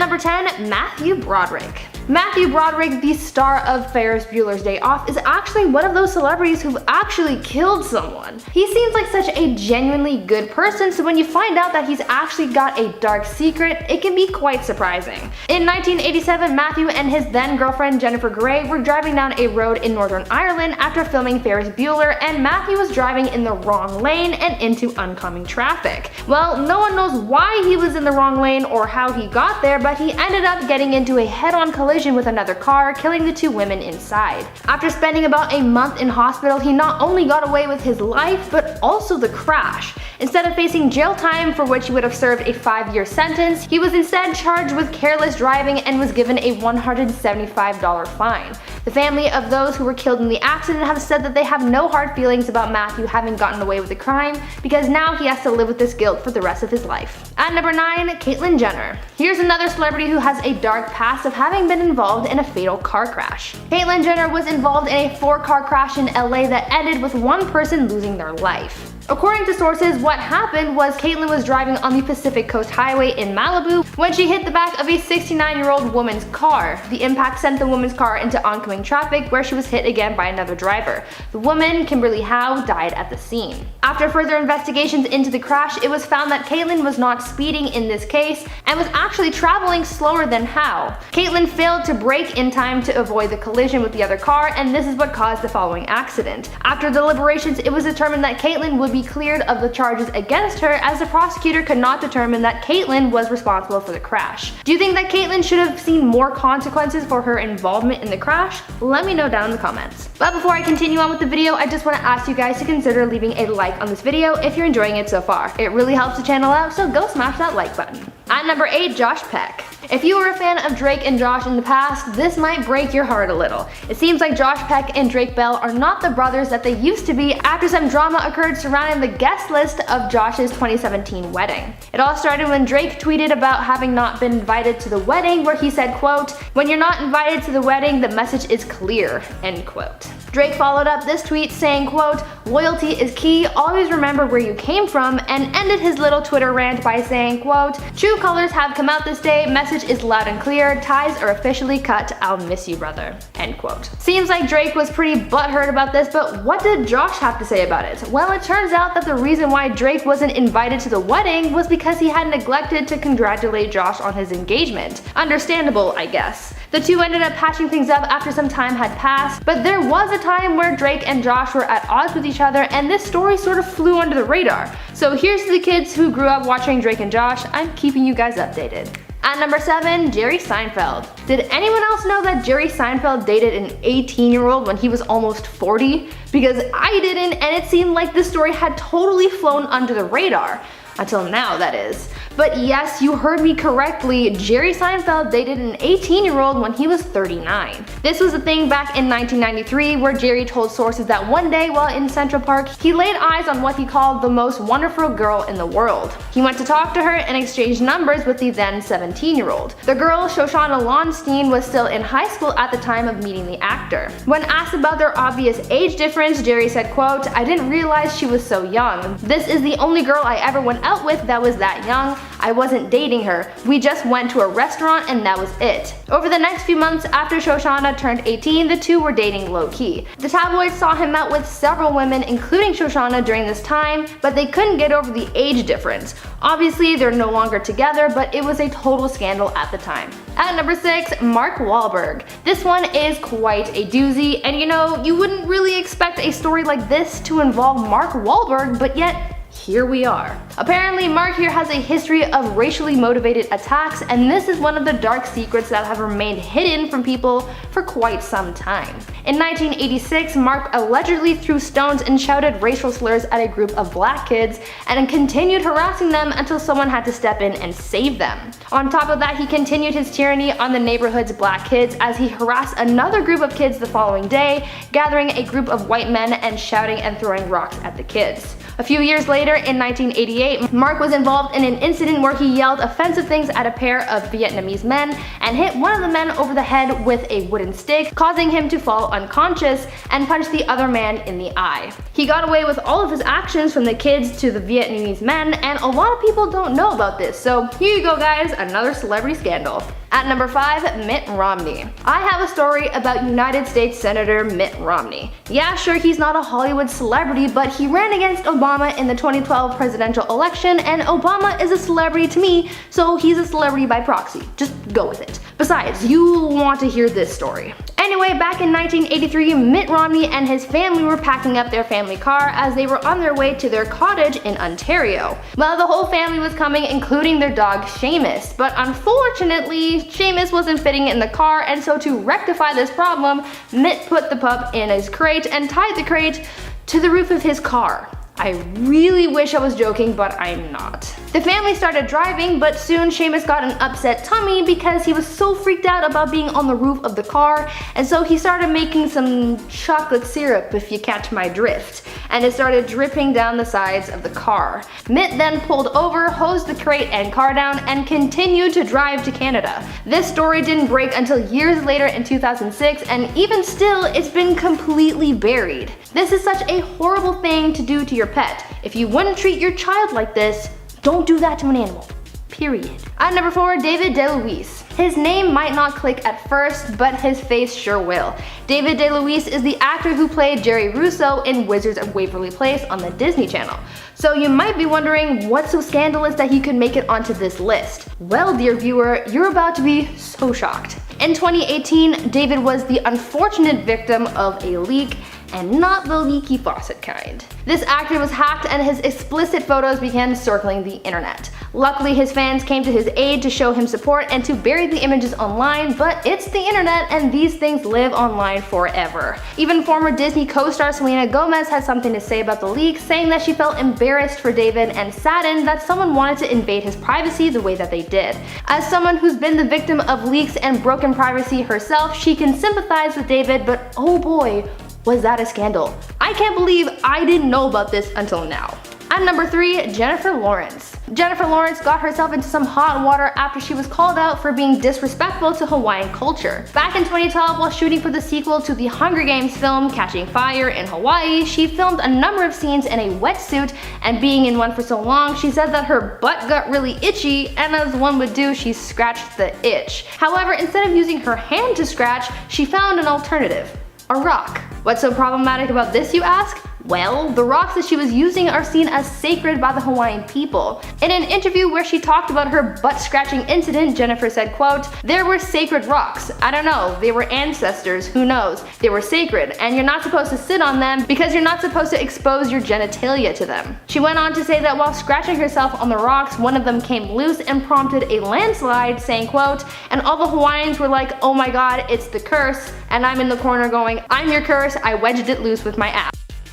number 10, Matthew Broderick. Matthew Broderick, the star of Ferris Bueller's Day Off, is actually one of those celebrities who've actually killed someone. He seems like such a genuinely good person, so when you find out that he's actually got a dark secret, it can be quite surprising. In 1987, Matthew and his then girlfriend Jennifer Grey were driving down a road in Northern Ireland after filming Ferris Bueller, and Matthew was driving in the wrong lane and into oncoming traffic. Well, no one knows why he was in the wrong lane or how he got there, but he ended up getting into a head-on collision with another car, killing the two women inside. After spending about a month in hospital, he not only got away with his life, but also the crash. Instead of facing jail time, for which he would have served a 5-year sentence, he was instead charged with careless driving and was given a $175 fine. The family of those who were killed in the accident have said that they have no hard feelings about Matthew having gotten away with the crime, because now he has to live with this guilt for the rest of his life. At number 9, Caitlyn Jenner. Here's another celebrity who has a dark past of having been involved in a fatal car crash. Caitlyn Jenner was involved in a 4-car crash in LA that ended with one person losing their life. According to sources, what happened was Caitlyn was driving on the Pacific Coast Highway in Malibu when she hit the back of a 69-year-old woman's car. The impact sent the woman's car into oncoming traffic, where she was hit again by another driver. The woman, Kimberly Howe, died at the scene. After further investigations into the crash, it was found that Caitlyn was not speeding in this case and was actually traveling slower than Howe. Caitlyn failed to brake in time to avoid the collision with the other car, and this is what caused the following accident. After deliberations, it was determined that Caitlyn would be cleared of the charges against her, as the prosecutor could not determine that Caitlyn was responsible for the crash. Do you think that Caitlyn should have seen more consequences for her involvement in the crash? Let me know down in the comments. But before I continue on with the video, I just want to ask you guys to consider leaving a like on this video if you're enjoying it so far. It really helps the channel out, so go smash that like button. At number 8, Josh Peck. If you were a fan of Drake and Josh in the past, this might break your heart a little. It seems like Josh Peck and Drake Bell are not the brothers that they used to be after some drama occurred surrounding the guest list of Josh's 2017 wedding. It all started when Drake tweeted about having not been invited to the wedding, where he said, quote, "When you're not invited to the wedding, the message is clear," end quote. Drake followed up this tweet saying, quote, "Loyalty is key, always remember where you came from," and ended his little Twitter rant by saying, quote, "True colors have come out this day, message is loud and clear, ties are officially cut, I'll miss you, brother," end quote. Seems like Drake was pretty butthurt about this, but what did Josh have to say about it? Well, it turns out that the reason why Drake wasn't invited to the wedding was because he had neglected to congratulate Josh on his engagement. Understandable, I guess. The two ended up patching things up after some time had passed, but there was a time where Drake and Josh were at odds with each other, and this story sort of flew under the radar. So here's to the kids who grew up watching Drake and Josh. I'm keeping you guys updated. At number 7, Jerry Seinfeld. Did anyone else know that Jerry Seinfeld dated an 18-year-old when he was almost 40? Because I didn't, and it seemed like this story had totally flown under the radar. Until now, that is. But yes, you heard me correctly, Jerry Seinfeld dated an 18-year-old when he was 39. This was a thing back in 1993, where Jerry told sources that one day while in Central Park, he laid eyes on what he called the most wonderful girl in the world. He went to talk to her and exchanged numbers with the then 17-year-old. The girl, Shoshana Lonstein, was still in high school at the time of meeting the actor. When asked about their obvious age difference, Jerry said, quote, "I didn't realize she was so young. This is the only girl I ever went out with that was that young. I wasn't dating her. We just went to a restaurant and that was it." Over the next few months after Shoshana turned 18, the two were dating low-key. The tabloids saw him out with several women, including Shoshana, during this time, but they couldn't get over the age difference. Obviously, they're no longer together, but it was a total scandal at the time. At number 6, Mark Wahlberg. This one is quite a doozy, and you know, you wouldn't really expect a story like this to involve Mark Wahlberg, but yet, here we are. Apparently, Mark here has a history of racially motivated attacks, and this is one of the dark secrets that have remained hidden from people for quite some time. In 1986, Mark allegedly threw stones and shouted racial slurs at a group of black kids, and continued harassing them until someone had to step in and save them. On top of that, he continued his tyranny on the neighborhood's black kids as he harassed another group of kids the following day, gathering a group of white men and shouting and throwing rocks at the kids. A few years later, in 1988, Mark was involved in an incident where he yelled offensive things at a pair of Vietnamese men and hit one of the men over the head with a wooden stick, causing him to fall unconscious and punch the other man in the eye. He got away with all of his actions, from the kids to the Vietnamese men, and a lot of people don't know about this, so here you go guys, another celebrity scandal. At number 5, Mitt Romney. I have a story about United States Senator Mitt Romney. Yeah, sure, he's not a Hollywood celebrity, but he ran against Obama in the 2012 presidential election, and Obama is a celebrity to me, so he's a celebrity by proxy. Just go with it. Besides, you want to hear this story. Anyway, back in 1983, Mitt Romney and his family were packing up their family car as they were on their way to their cottage in Ontario. Well, the whole family was coming, including their dog Seamus, but unfortunately, Seamus wasn't fitting in the car, and so to rectify this problem, Mitt put the pup in his crate and tied the crate to the roof of his car. I really wish I was joking, but I'm not. The family started driving, but soon Seamus got an upset tummy because he was so freaked out about being on the roof of the car, and so he started making some chocolate syrup, if you catch my drift, and it started dripping down the sides of the car. Mitt then pulled over, hosed the crate and car down, and continued to drive to Canada. This story didn't break until years later in 2006, and even still, it's been completely buried. This is such a horrible thing to do to your pet. If you wouldn't treat your child like this, don't do that to an animal. Period. At number 4, David DeLuise. His name might not click at first, but his face sure will. David DeLuise is the actor who played Jerry Russo in Wizards of Waverly Place on the Disney Channel. So you might be wondering what's so scandalous that he could make it onto this list. Well, dear viewer, you're about to be so shocked. In 2018, David was the unfortunate victim of a leak, and not the leaky faucet kind. This actor was hacked and his explicit photos began circling the internet. Luckily, his fans came to his aid to show him support and to bury the images online, but it's the internet and these things live online forever. Even former Disney co-star Selena Gomez had something to say about the leak, saying that she felt embarrassed for David and saddened that someone wanted to invade his privacy the way that they did. As someone who's been the victim of leaks and broken privacy herself, she can sympathize with David, but oh boy, was that a scandal. I can't believe I didn't know about this until now. At number 3, Jennifer Lawrence. Jennifer Lawrence got herself into some hot water after she was called out for being disrespectful to Hawaiian culture. Back in 2012, while shooting for the sequel to the Hunger Games film Catching Fire in Hawaii, she filmed a number of scenes in a wetsuit, and being in one for so long, she said that her butt got really itchy, and as one would do, she scratched the itch. However, instead of using her hand to scratch, she found an alternative. A rock. What's so problematic about this, you ask? Well, the rocks that she was using are seen as sacred by the Hawaiian people. In an interview where she talked about her butt-scratching incident, Jennifer said, quote, "There were sacred rocks. I don't know, they were ancestors, who knows. They were sacred, and you're not supposed to sit on them because you're not supposed to expose your genitalia to them." She went on to say that while scratching herself on the rocks, one of them came loose and prompted a landslide, saying, quote, "And all the Hawaiians were like, oh my god, it's the curse," and I'm in the corner going, "I'm your curse, I wedged it loose with my ass."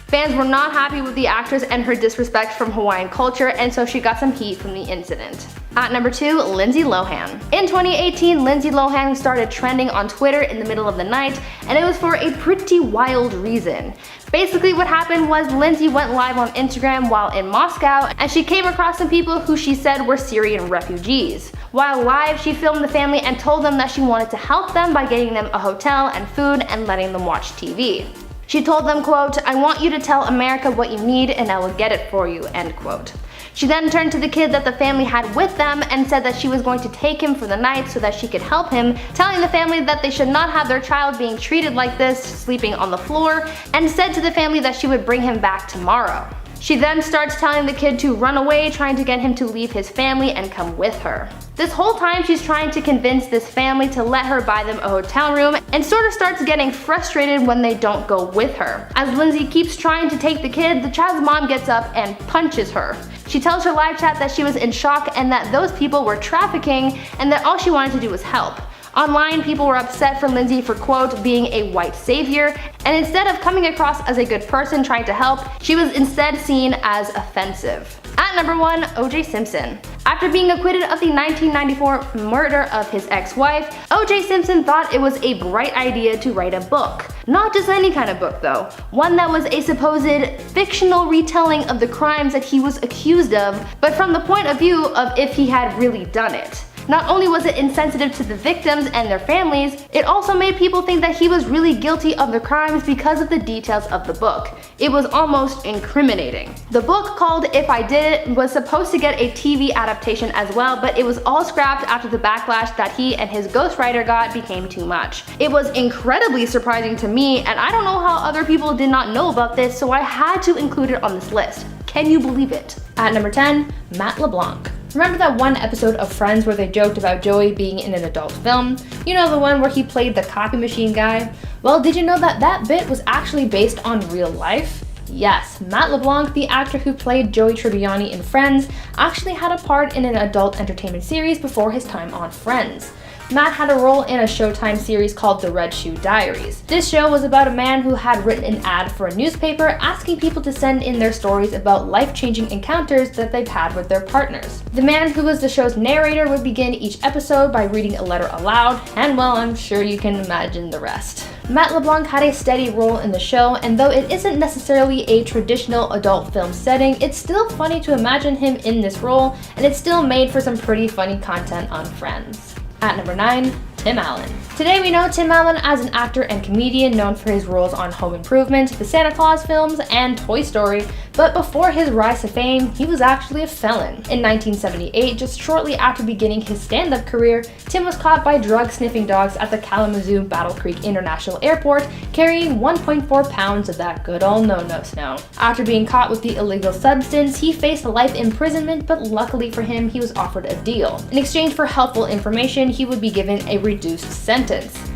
Fans were not happy with the actress and her disrespect from Hawaiian culture, and so she got some heat from the incident. At number 2, Lindsay Lohan. In 2018, Lindsay Lohan started trending on Twitter in the middle of the night, and it was for a pretty wild reason. Basically what happened was Lindsay went live on Instagram while in Moscow, and she came across some people who she said were Syrian refugees. While live, she filmed the family and told them that she wanted to help them by getting them a hotel and food and letting them watch TV. She told them, quote, "I want you to tell America what you need and I will get it for you," end quote. She then turned to the kid that the family had with them and said that she was going to take him for the night so that she could help him, telling the family that they should not have their child being treated like this, sleeping on the floor, and said to the family that she would bring him back tomorrow. She then starts telling the kid to run away, trying to get him to leave his family and come with her. This whole time she's trying to convince this family to let her buy them a hotel room, and sort of starts getting frustrated when they don't go with her. As Lindsay keeps trying to take the kid, the child's mom gets up and punches her. She tells her live chat that she was in shock and that those people were trafficking and that all she wanted to do was help. Online, people were upset for Lindsay for, quote, being a white savior, and instead of coming across as a good person trying to help, she was instead seen as offensive. At number 1, O.J. Simpson. After being acquitted of the 1994 murder of his ex-wife, O.J. Simpson thought it was a bright idea to write a book. Not just any kind of book though, one that was a supposed fictional retelling of the crimes that he was accused of, but from the point of view of if he had really done it. Not only was it insensitive to the victims and their families, it also made people think that he was really guilty of the crimes because of the details of the book. It was almost incriminating. The book, called If I Did It, was supposed to get a TV adaptation as well, but it was all scrapped after the backlash that he and his ghostwriter got became too much. It was incredibly surprising to me, and I don't know how other people did not know about this, so I had to include it on this list. Can you believe it? At number 10, Matt LeBlanc. Remember that one episode of Friends where they joked about Joey being in an adult film? You know, the one where he played the copy machine guy? Well, did you know that that bit was actually based on real life? Yes, Matt LeBlanc, the actor who played Joey Tribbiani in Friends, actually had a part in an adult entertainment series before his time on Friends. Matt had a role in a Showtime series called The Red Shoe Diaries. This show was about a man who had written an ad for a newspaper asking people to send in their stories about life-changing encounters that they've had with their partners. The man who was the show's narrator would begin each episode by reading a letter aloud, and well, I'm sure you can imagine the rest. Matt LeBlanc had a steady role in the show, and though it isn't necessarily a traditional adult film setting, it's still funny to imagine him in this role, and it still made for some pretty funny content on Friends. At number 9, Tim Allen. Today we know Tim Allen as an actor and comedian known for his roles on Home Improvement, the Santa Claus films, and Toy Story, but before his rise to fame, he was actually a felon. In 1978, just shortly after beginning his stand-up career, Tim was caught by drug-sniffing dogs at the Kalamazoo Battle Creek International Airport, carrying 1.4 pounds of that good old no-no snow. After being caught with the illegal substance, he faced life imprisonment, but luckily for him, he was offered a deal. In exchange for helpful information, he would be given a reduced sentence.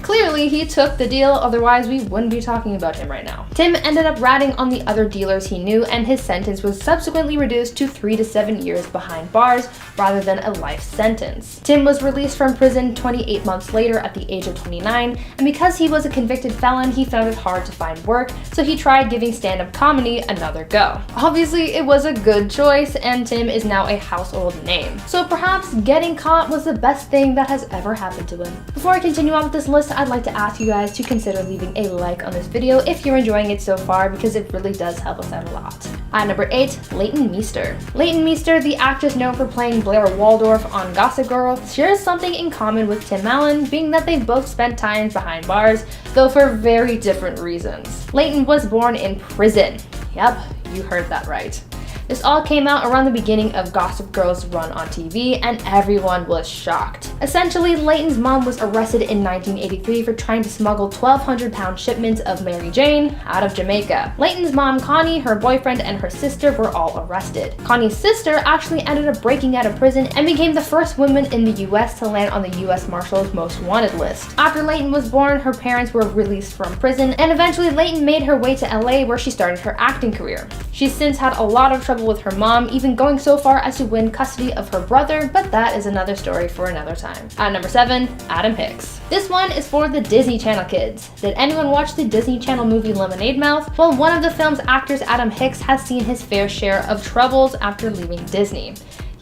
Clearly, he took the deal, otherwise we wouldn't be talking about him right now. Tim ended up ratting on the other dealers he knew, and his sentence was subsequently reduced to 3 to 7 years behind bars rather than a life sentence. Tim was released from prison 28 months later at the age of 29, and because he was a convicted felon, he found it hard to find work, so he tried giving stand-up comedy another go. Obviously, it was a good choice, and Tim is now a household name. So perhaps getting caught was the best thing that has ever happened to him. Before I continue on with this list, I'd like to ask you guys to consider leaving a like on this video if you're enjoying it so far, because it really does help us out a lot. At number 8, Leighton Meester. Leighton Meester, the actress known for playing Blair Waldorf on Gossip Girl, shares something in common with Tim Allen, being that they both spent time behind bars, though for very different reasons. Leighton was born in prison. Yep, you heard that right. This all came out around the beginning of Gossip Girl's run on TV, and everyone was shocked. Essentially, Leighton's mom was arrested in 1983 for trying to smuggle 1,200-pound shipments of Mary Jane out of Jamaica. Leighton's mom, Connie, her boyfriend, and her sister were all arrested. Connie's sister actually ended up breaking out of prison and became the first woman in the US to land on the US Marshals Most Wanted list. After Leighton was born, her parents were released from prison, and eventually Leighton made her way to LA, where she started her acting career. She's since had a lot of trouble with her mom, even going so far as to win custody of her brother, but that is another story for another time. At number 7, Adam Hicks. This one is for the Disney Channel kids. Did anyone watch the Disney Channel movie Lemonade Mouth? Well, one of the film's actors, Adam Hicks, has seen his fair share of troubles after leaving Disney.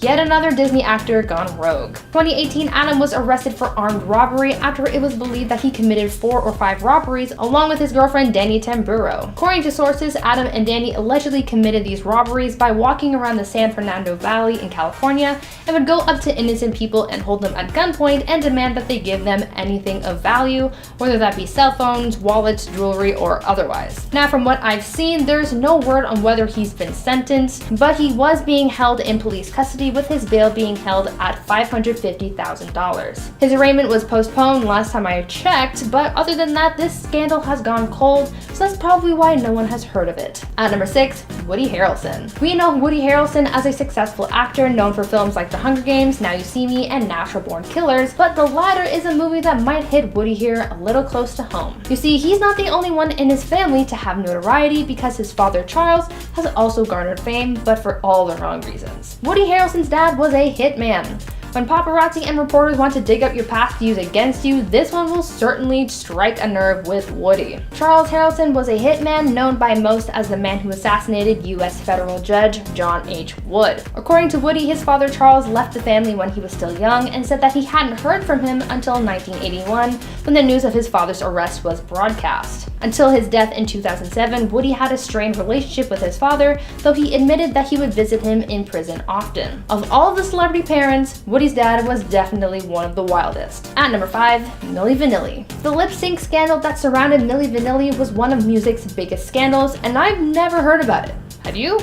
Yet another Disney actor gone rogue. 2018, Adam was arrested for armed robbery after it was believed that he committed 4 or 5 robberies along with his girlfriend Danny Tamburo. According to sources, Adam and Danny allegedly committed these robberies by walking around the San Fernando Valley in California and would go up to innocent people and hold them at gunpoint and demand that they give them anything of value, whether that be cell phones, wallets, jewelry, or otherwise. Now, from what I've seen, there's no word on whether he's been sentenced, but he was being held in police custody, with his bail being held at $550,000. His arraignment was postponed last time I checked, but other than that, this scandal has gone cold, so that's probably why no one has heard of it. At number 6, Woody Harrelson. We know Woody Harrelson as a successful actor known for films like The Hunger Games, Now You See Me, and Natural Born Killers, but the latter is a movie that might hit Woody here a little close to home. You see, he's not the only one in his family to have notoriety, because his father Charles has also garnered fame, but for all the wrong reasons. Woody Harrelson's dad was a hitman. When paparazzi and reporters want to dig up your past to use against you, this one will certainly strike a nerve with Woody. Charles Harrelson was a hitman known by most as the man who assassinated U.S. federal judge John H. Wood. According to Woody, his father Charles left the family when he was still young and said that he hadn't heard from him until 1981 when the news of his father's arrest was broadcast. Until his death in 2007, Woody had a strained relationship with his father, though he admitted that he would visit him in prison often. Of all of the celebrity parents, Woody's dad was definitely one of the wildest. At number 5, Milli Vanilli. The lip sync scandal that surrounded Milli Vanilli was one of music's biggest scandals, and I've never heard about it. Have you?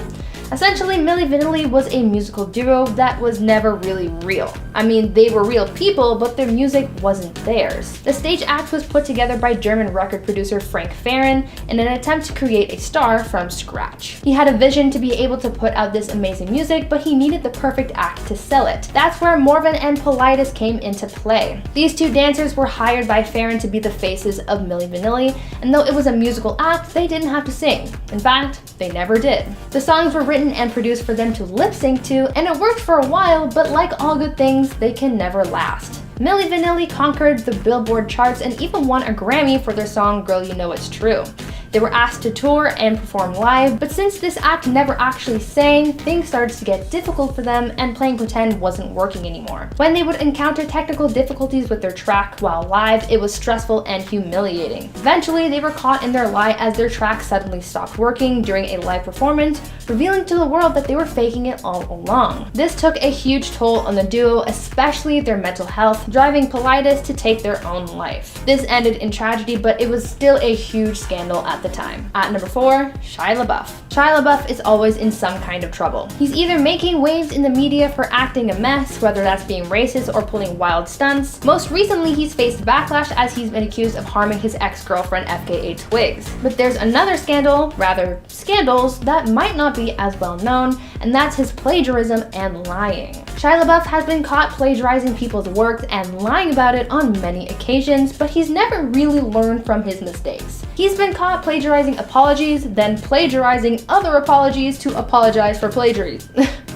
Essentially, Milli Vanilli was a musical duo that was never really real. I mean, they were real people, but their music wasn't theirs. The stage act was put together by German record producer Frank Farian in an attempt to create a star from scratch. He had a vision to be able to put out this amazing music, but he needed the perfect act to sell it. That's where Morvan and Politis came into play. These two dancers were hired by Farian to be the faces of Milli Vanilli, and though it was a musical act, they didn't have to sing. In fact, they never did. The songs were written and produced for them to lip sync to, and it worked for a while, but like all good things, they can never last. Milli Vanilli conquered the Billboard charts and even won a Grammy for their song Girl You Know It's True. They were asked to tour and perform live, but since this act never actually sang, things started to get difficult for them and playing pretend wasn't working anymore. When they would encounter technical difficulties with their track while live, it was stressful and humiliating. Eventually, they were caught in their lie as their track suddenly stopped working during a live performance, revealing to the world that they were faking it all along. This took a huge toll on the duo, especially their mental health, driving Politis to take their own life. This ended in tragedy, but it was still a huge scandal at the time. At number 4, Shia LaBeouf. Shia LaBeouf is always in some kind of trouble. He's either making waves in the media for acting a mess, whether that's being racist or pulling wild stunts. Most recently, he's faced backlash as he's been accused of harming his ex-girlfriend FKA Twigs. But there's another scandal, rather scandals, that might not be as well known, and that's his plagiarism and lying. Shia LaBeouf has been caught plagiarizing people's work and lying about it on many occasions, but he's never really learned from his mistakes. He's been caught plagiarizing apologies, then plagiarizing other apologies to apologize for plagiaries.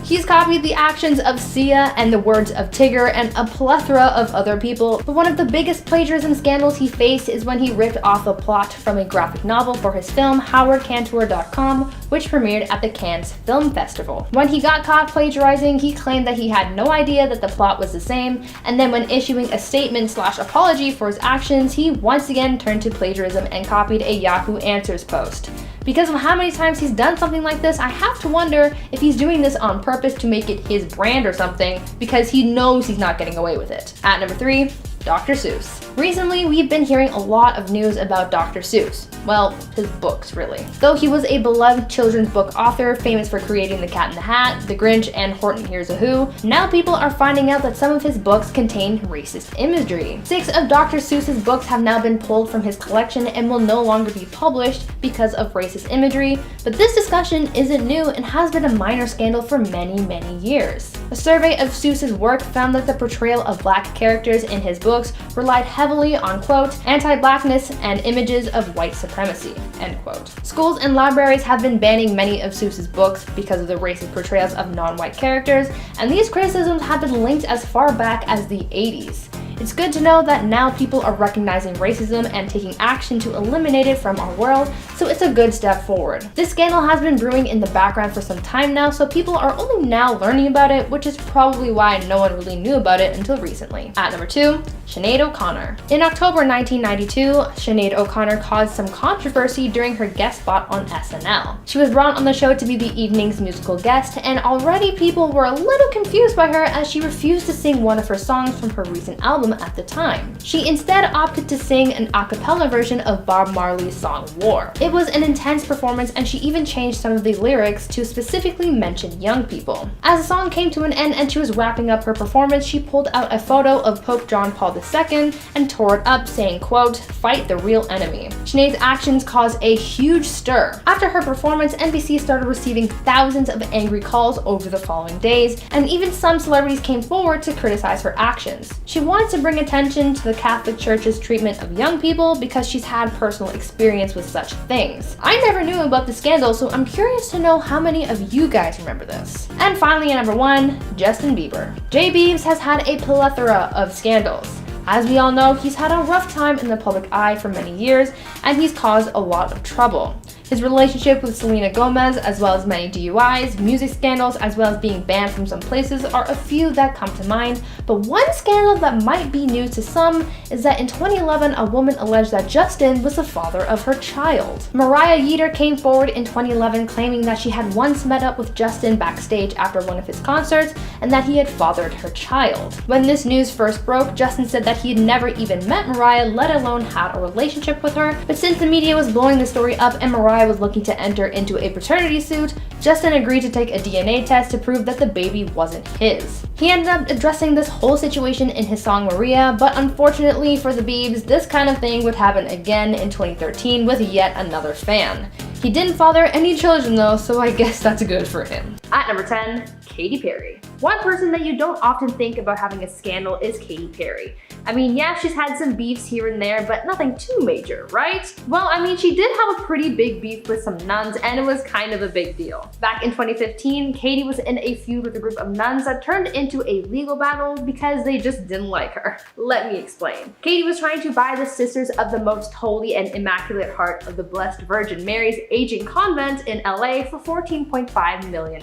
He's copied the actions of Sia and the words of Tigger and a plethora of other people, but one of the biggest plagiarism scandals he faced is when he ripped off a plot from a graphic novel for his film HowardCantor.com, which premiered at the Cannes Film Festival. When he got caught plagiarizing, he claimed that he had no idea that the plot was the same, and then when issuing a statement/apology for his actions, he once again turned to plagiarism and copied a Yahoo Answers post. Because of how many times he's done something like this, I have to wonder if he's doing this on purpose to make it his brand or something, because he knows he's not getting away with it. At number 3, Dr. Seuss. Recently, we've been hearing a lot of news about Dr. Seuss. Well, his books, really. Though he was a beloved children's book author, famous for creating The Cat in the Hat, The Grinch, and Horton Hears a Who, now people are finding out that some of his books contain racist imagery. 6 of Dr. Seuss's books have now been pulled from his collection and will no longer be published because of racist imagery, but this discussion isn't new and has been a minor scandal for many, many years. A survey of Seuss's work found that the portrayal of black characters in his books relied heavily on, quote, anti-blackness and images of white supremacy, end quote. Schools and libraries have been banning many of Seuss's books because of the racist portrayals of non-white characters, and these criticisms have been linked as far back as the 80s. It's good to know that now people are recognizing racism and taking action to eliminate it from our world, so it's a good step forward. This scandal has been brewing in the background for some time now, so people are only now learning about it, which is probably why no one really knew about it until recently. At number 2, Sinead O'Connor. In October 1992, Sinead O'Connor caused some controversy during her guest spot on SNL. She was brought on the show to be the evening's musical guest, and already people were a little confused by her as she refused to sing one of her songs from her recent album at the time. She instead opted to sing an a cappella version of Bob Marley's song War. It was an intense performance, and she even changed some of the lyrics to specifically mention young people. As the song came to an end and she was wrapping up her performance, she pulled out a photo of Pope John Paul II and tore it up, saying, quote, "Fight the real enemy." Sinead's actions caused a huge stir. After her performance, NBC started receiving thousands of angry calls over the following days, and even some celebrities came forward to criticize her actions. She wanted to bring attention to the Catholic Church's treatment of young people because she's had personal experience with such things. I never knew about the scandal, so I'm curious to know how many of you guys remember this. And finally, at number 1, Justin Bieber. J Biebs has had a plethora of scandals. As we all know, he's had a rough time in the public eye for many years, and he's caused a lot of trouble. His relationship with Selena Gomez, as well as many DUIs, music scandals, as well as being banned from some places are a few that come to mind, but one scandal that might be new to some is that in 2011, a woman alleged that Justin was the father of her child. Mariah Yeater came forward in 2011 claiming that she had once met up with Justin backstage after one of his concerts and that he had fathered her child. When this news first broke, Justin said that he had never even met Mariah, let alone had a relationship with her, but since the media was blowing the story up and Mariah was looking to enter into a paternity suit, Justin agreed to take a DNA test to prove that the baby wasn't his. He ended up addressing this whole situation in his song Maria, but unfortunately for the Biebs, this kind of thing would happen again in 2013 with yet another fan. He didn't father any children though, so I guess that's good for him. At number 10, Katy Perry. One person that you don't often think about having a scandal is Katy Perry. I mean, yeah, she's had some beefs here and there, but nothing too major, right? Well, I mean, she did have a pretty big beef with some nuns, and it was kind of a big deal. Back in 2015, Katy was in a feud with a group of nuns that turned into a legal battle because they just didn't like her. Let me explain. Katy was trying to buy the Sisters of the Most Holy and Immaculate Heart of the Blessed Virgin Mary's aging convent in LA for $14.5 million.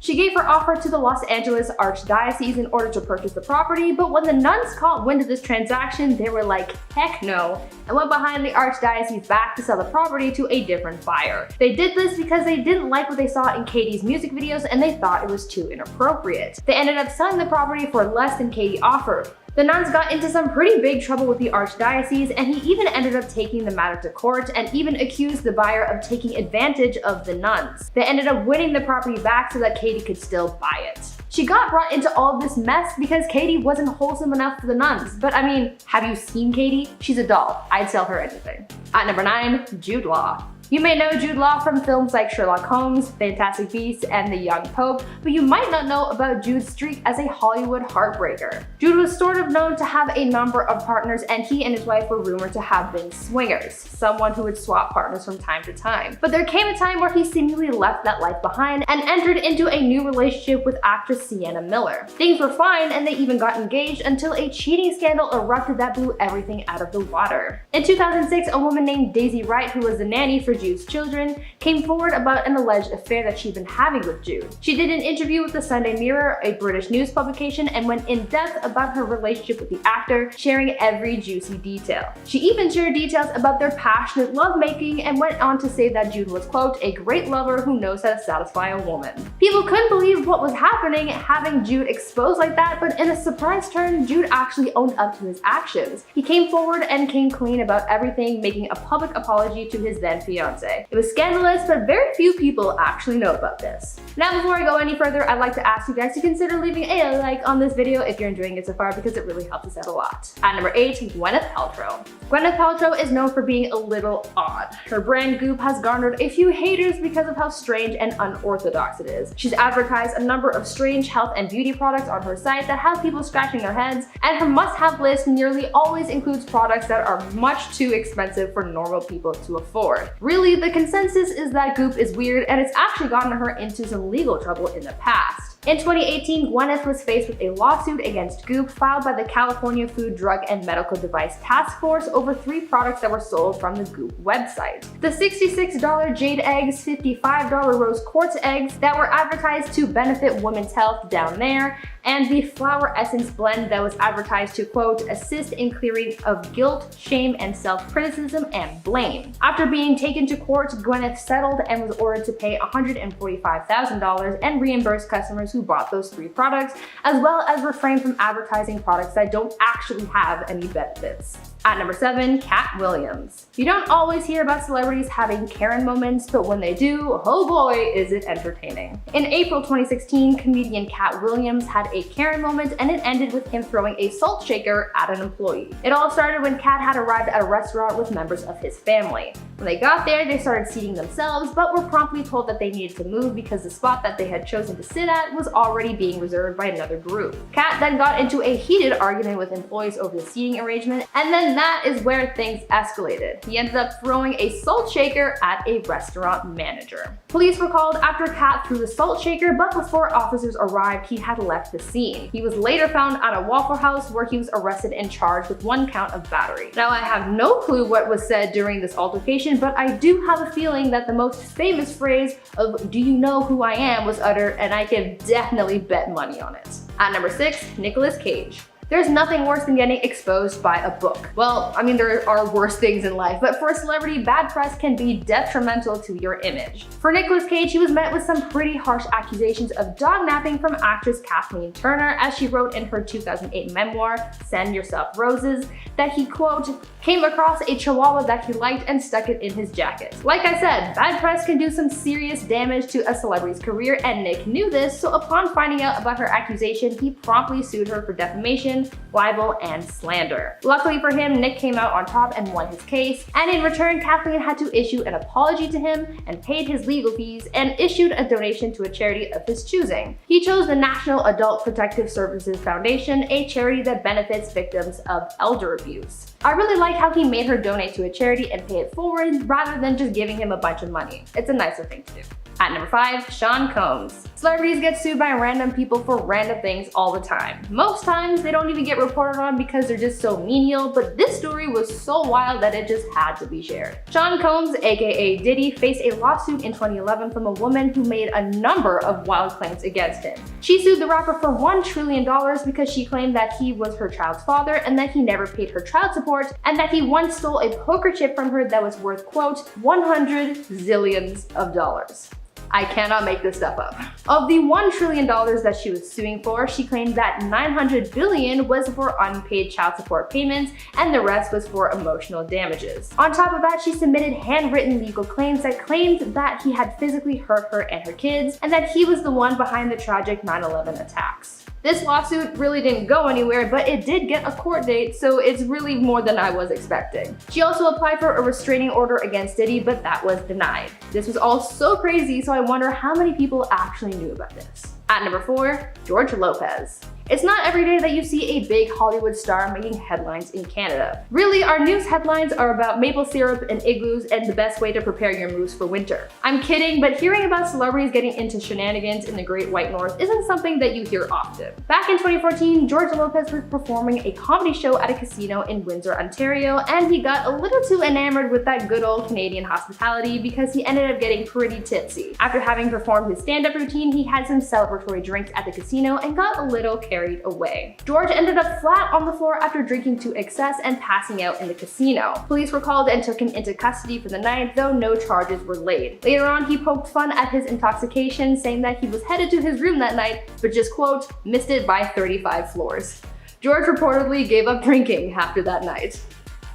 She gave her offer to the Los Angeles Archdiocese in order to purchase the property, but when the nuns caught wind of this transaction, they were like, heck no, and went behind the Archdiocese back to sell the property to a different buyer. They did this because they didn't like what they saw in Katy's music videos and they thought it was too inappropriate. They ended up selling the property for less than Katy offered. The nuns got into some pretty big trouble with the Archdiocese, and he even ended up taking the matter to court and even accused the buyer of taking advantage of the nuns. They ended up winning the property back so that Katy could still buy it. She got brought into all of this mess because Katy wasn't wholesome enough for the nuns. But I mean, have you seen Katy? She's a doll. I'd sell her anything. At number 9, Jude Law. You may know Jude Law from films like Sherlock Holmes, Fantastic Beasts, and The Young Pope, but you might not know about Jude's streak as a Hollywood heartbreaker. Jude was sort of known to have a number of partners, and he and his wife were rumored to have been swingers, someone who would swap partners from time to time. But there came a time where he seemingly left that life behind and entered into a new relationship with actress Sienna Miller. Things were fine and they even got engaged until a cheating scandal erupted that blew everything out of the water. In 2006, a woman named Daisy Wright, who was the nanny for Jude's children, came forward about an alleged affair that she'd been having with Jude. She did an interview with the Sunday Mirror, a British news publication, and went in depth about her relationship with the actor, sharing every juicy detail. She even shared details about their passionate lovemaking and went on to say that Jude was, quote, a great lover who knows how to satisfy a woman. People couldn't believe what was happening, having Jude exposed like that, but in a surprise turn, Jude actually owned up to his actions. He came forward and came clean about everything, making a public apology to his then fiancée. It was scandalous, but very few people actually know about this. Now, before I go any further, I'd like to ask you guys to consider leaving a like on this video if you're enjoying it so far, because it really helps us out a lot. At number 8, Gwyneth Paltrow. Gwyneth Paltrow is known for being a little odd. Her brand Goop has garnered a few haters because of how strange and unorthodox it is. She's advertised a number of strange health and beauty products on her site that have people scratching their heads, and her must-have list nearly always includes products that are much too expensive for normal people to afford. Really, the consensus is that Goop is weird, and it's actually gotten her into some legal trouble in the past. In 2018, Gwyneth was faced with a lawsuit against Goop filed by the California Food, Drug, and Medical Device Task Force over 3 products that were sold from the Goop website. The $66 jade eggs, $55 rose quartz eggs that were advertised to benefit women's health down there, and the flower essence blend that was advertised to, quote, assist in clearing of guilt, shame, and self-criticism and blame. After being taken to court, Gwyneth settled and was ordered to pay $145,000 and reimburse customers who bought those 3 products, as well as refrain from advertising products that don't actually have any benefits. At number 7, Cat Williams. You don't always hear about celebrities having Karen moments, but when they do, oh boy, is it entertaining. In April 2016, comedian Cat Williams had a Karen moment, and it ended with him throwing a salt shaker at an employee. It all started when Cat had arrived at a restaurant with members of his family. When they got there, they started seating themselves, but were promptly told that they needed to move because the spot that they had chosen to sit at was already being reserved by another group. Kat then got into a heated argument with employees over the seating arrangement, and then that is where things escalated. He ended up throwing a salt shaker at a restaurant manager. Police were called after Kat threw the salt shaker, but before officers arrived, he had left the scene. He was later found at a Waffle House where he was arrested and charged with 1 count of battery. Now, I have no clue what was said during this altercation, but I do have a feeling that the most famous phrase of "do you know who I am" was uttered, and I can definitely bet money on it. At number 6, Nicolas Cage. There's nothing worse than getting exposed by a book. Well, I mean, there are worse things in life, but for a celebrity, bad press can be detrimental to your image. For Nicolas Cage, he was met with some pretty harsh accusations of dog napping from actress Kathleen Turner, as she wrote in her 2008 memoir, Send Yourself Roses, that he, quote, came across a chihuahua that he liked and stuck it in his jacket. Like I said, bad press can do some serious damage to a celebrity's career, and Nick knew this, so upon finding out about her accusation, he promptly sued her for defamation, libel, and slander. Luckily for him, Nick came out on top and won his case, and in return, Kathleen had to issue an apology to him and paid his legal fees and issued a donation to a charity of his choosing. He chose the National Adult Protective Services Foundation, a charity that benefits victims of elder abuse. I really like how he made her donate to a charity and pay it forward rather than just giving him a bunch of money. It's a nicer thing to do. At number 5, Sean Combs. Celebrities get sued by random people for random things all the time. Most times, they don't even get reported on because they're just so menial, but this story was so wild that it just had to be shared. Sean Combs, aka Diddy, faced a lawsuit in 2011 from a woman who made a number of wild claims against him. She sued the rapper for $1 trillion because she claimed that he was her child's father and that he never paid her child support, and that he once stole a poker chip from her that was worth, quote, 100 zillions of dollars. I cannot make this stuff up. Of the $1 trillion that she was suing for, she claimed that $900 billion was for unpaid child support payments and the rest was for emotional damages. On top of that, she submitted handwritten legal claims that claimed that he had physically hurt her and her kids and that he was the one behind the tragic 9/11 attacks. This lawsuit really didn't go anywhere, but it did get a court date, so it's really more than I was expecting. She also applied for a restraining order against Diddy, but that was denied. This was all so crazy, so I wonder how many people actually knew about this. At number 4, George Lopez. It's not every day that you see a big Hollywood star making headlines in Canada. Really, our news headlines are about maple syrup and igloos and the best way to prepare your moose for winter. I'm kidding, but hearing about celebrities getting into shenanigans in the Great White North isn't something that you hear often. Back in 2014, George Lopez was performing a comedy show at a casino in Windsor, Ontario, and he got a little too enamored with that good old Canadian hospitality because he ended up getting pretty tipsy. After having performed his stand-up routine, he had some celebratory drinks at the casino and got a little carried away. George ended up flat on the floor after drinking to excess and passing out in the casino. Police were called and took him into custody for the night, though no charges were laid. Later on, he poked fun at his intoxication, saying that he was headed to his room that night, but just, quote, missed it by 35 floors. George reportedly gave up drinking after that night.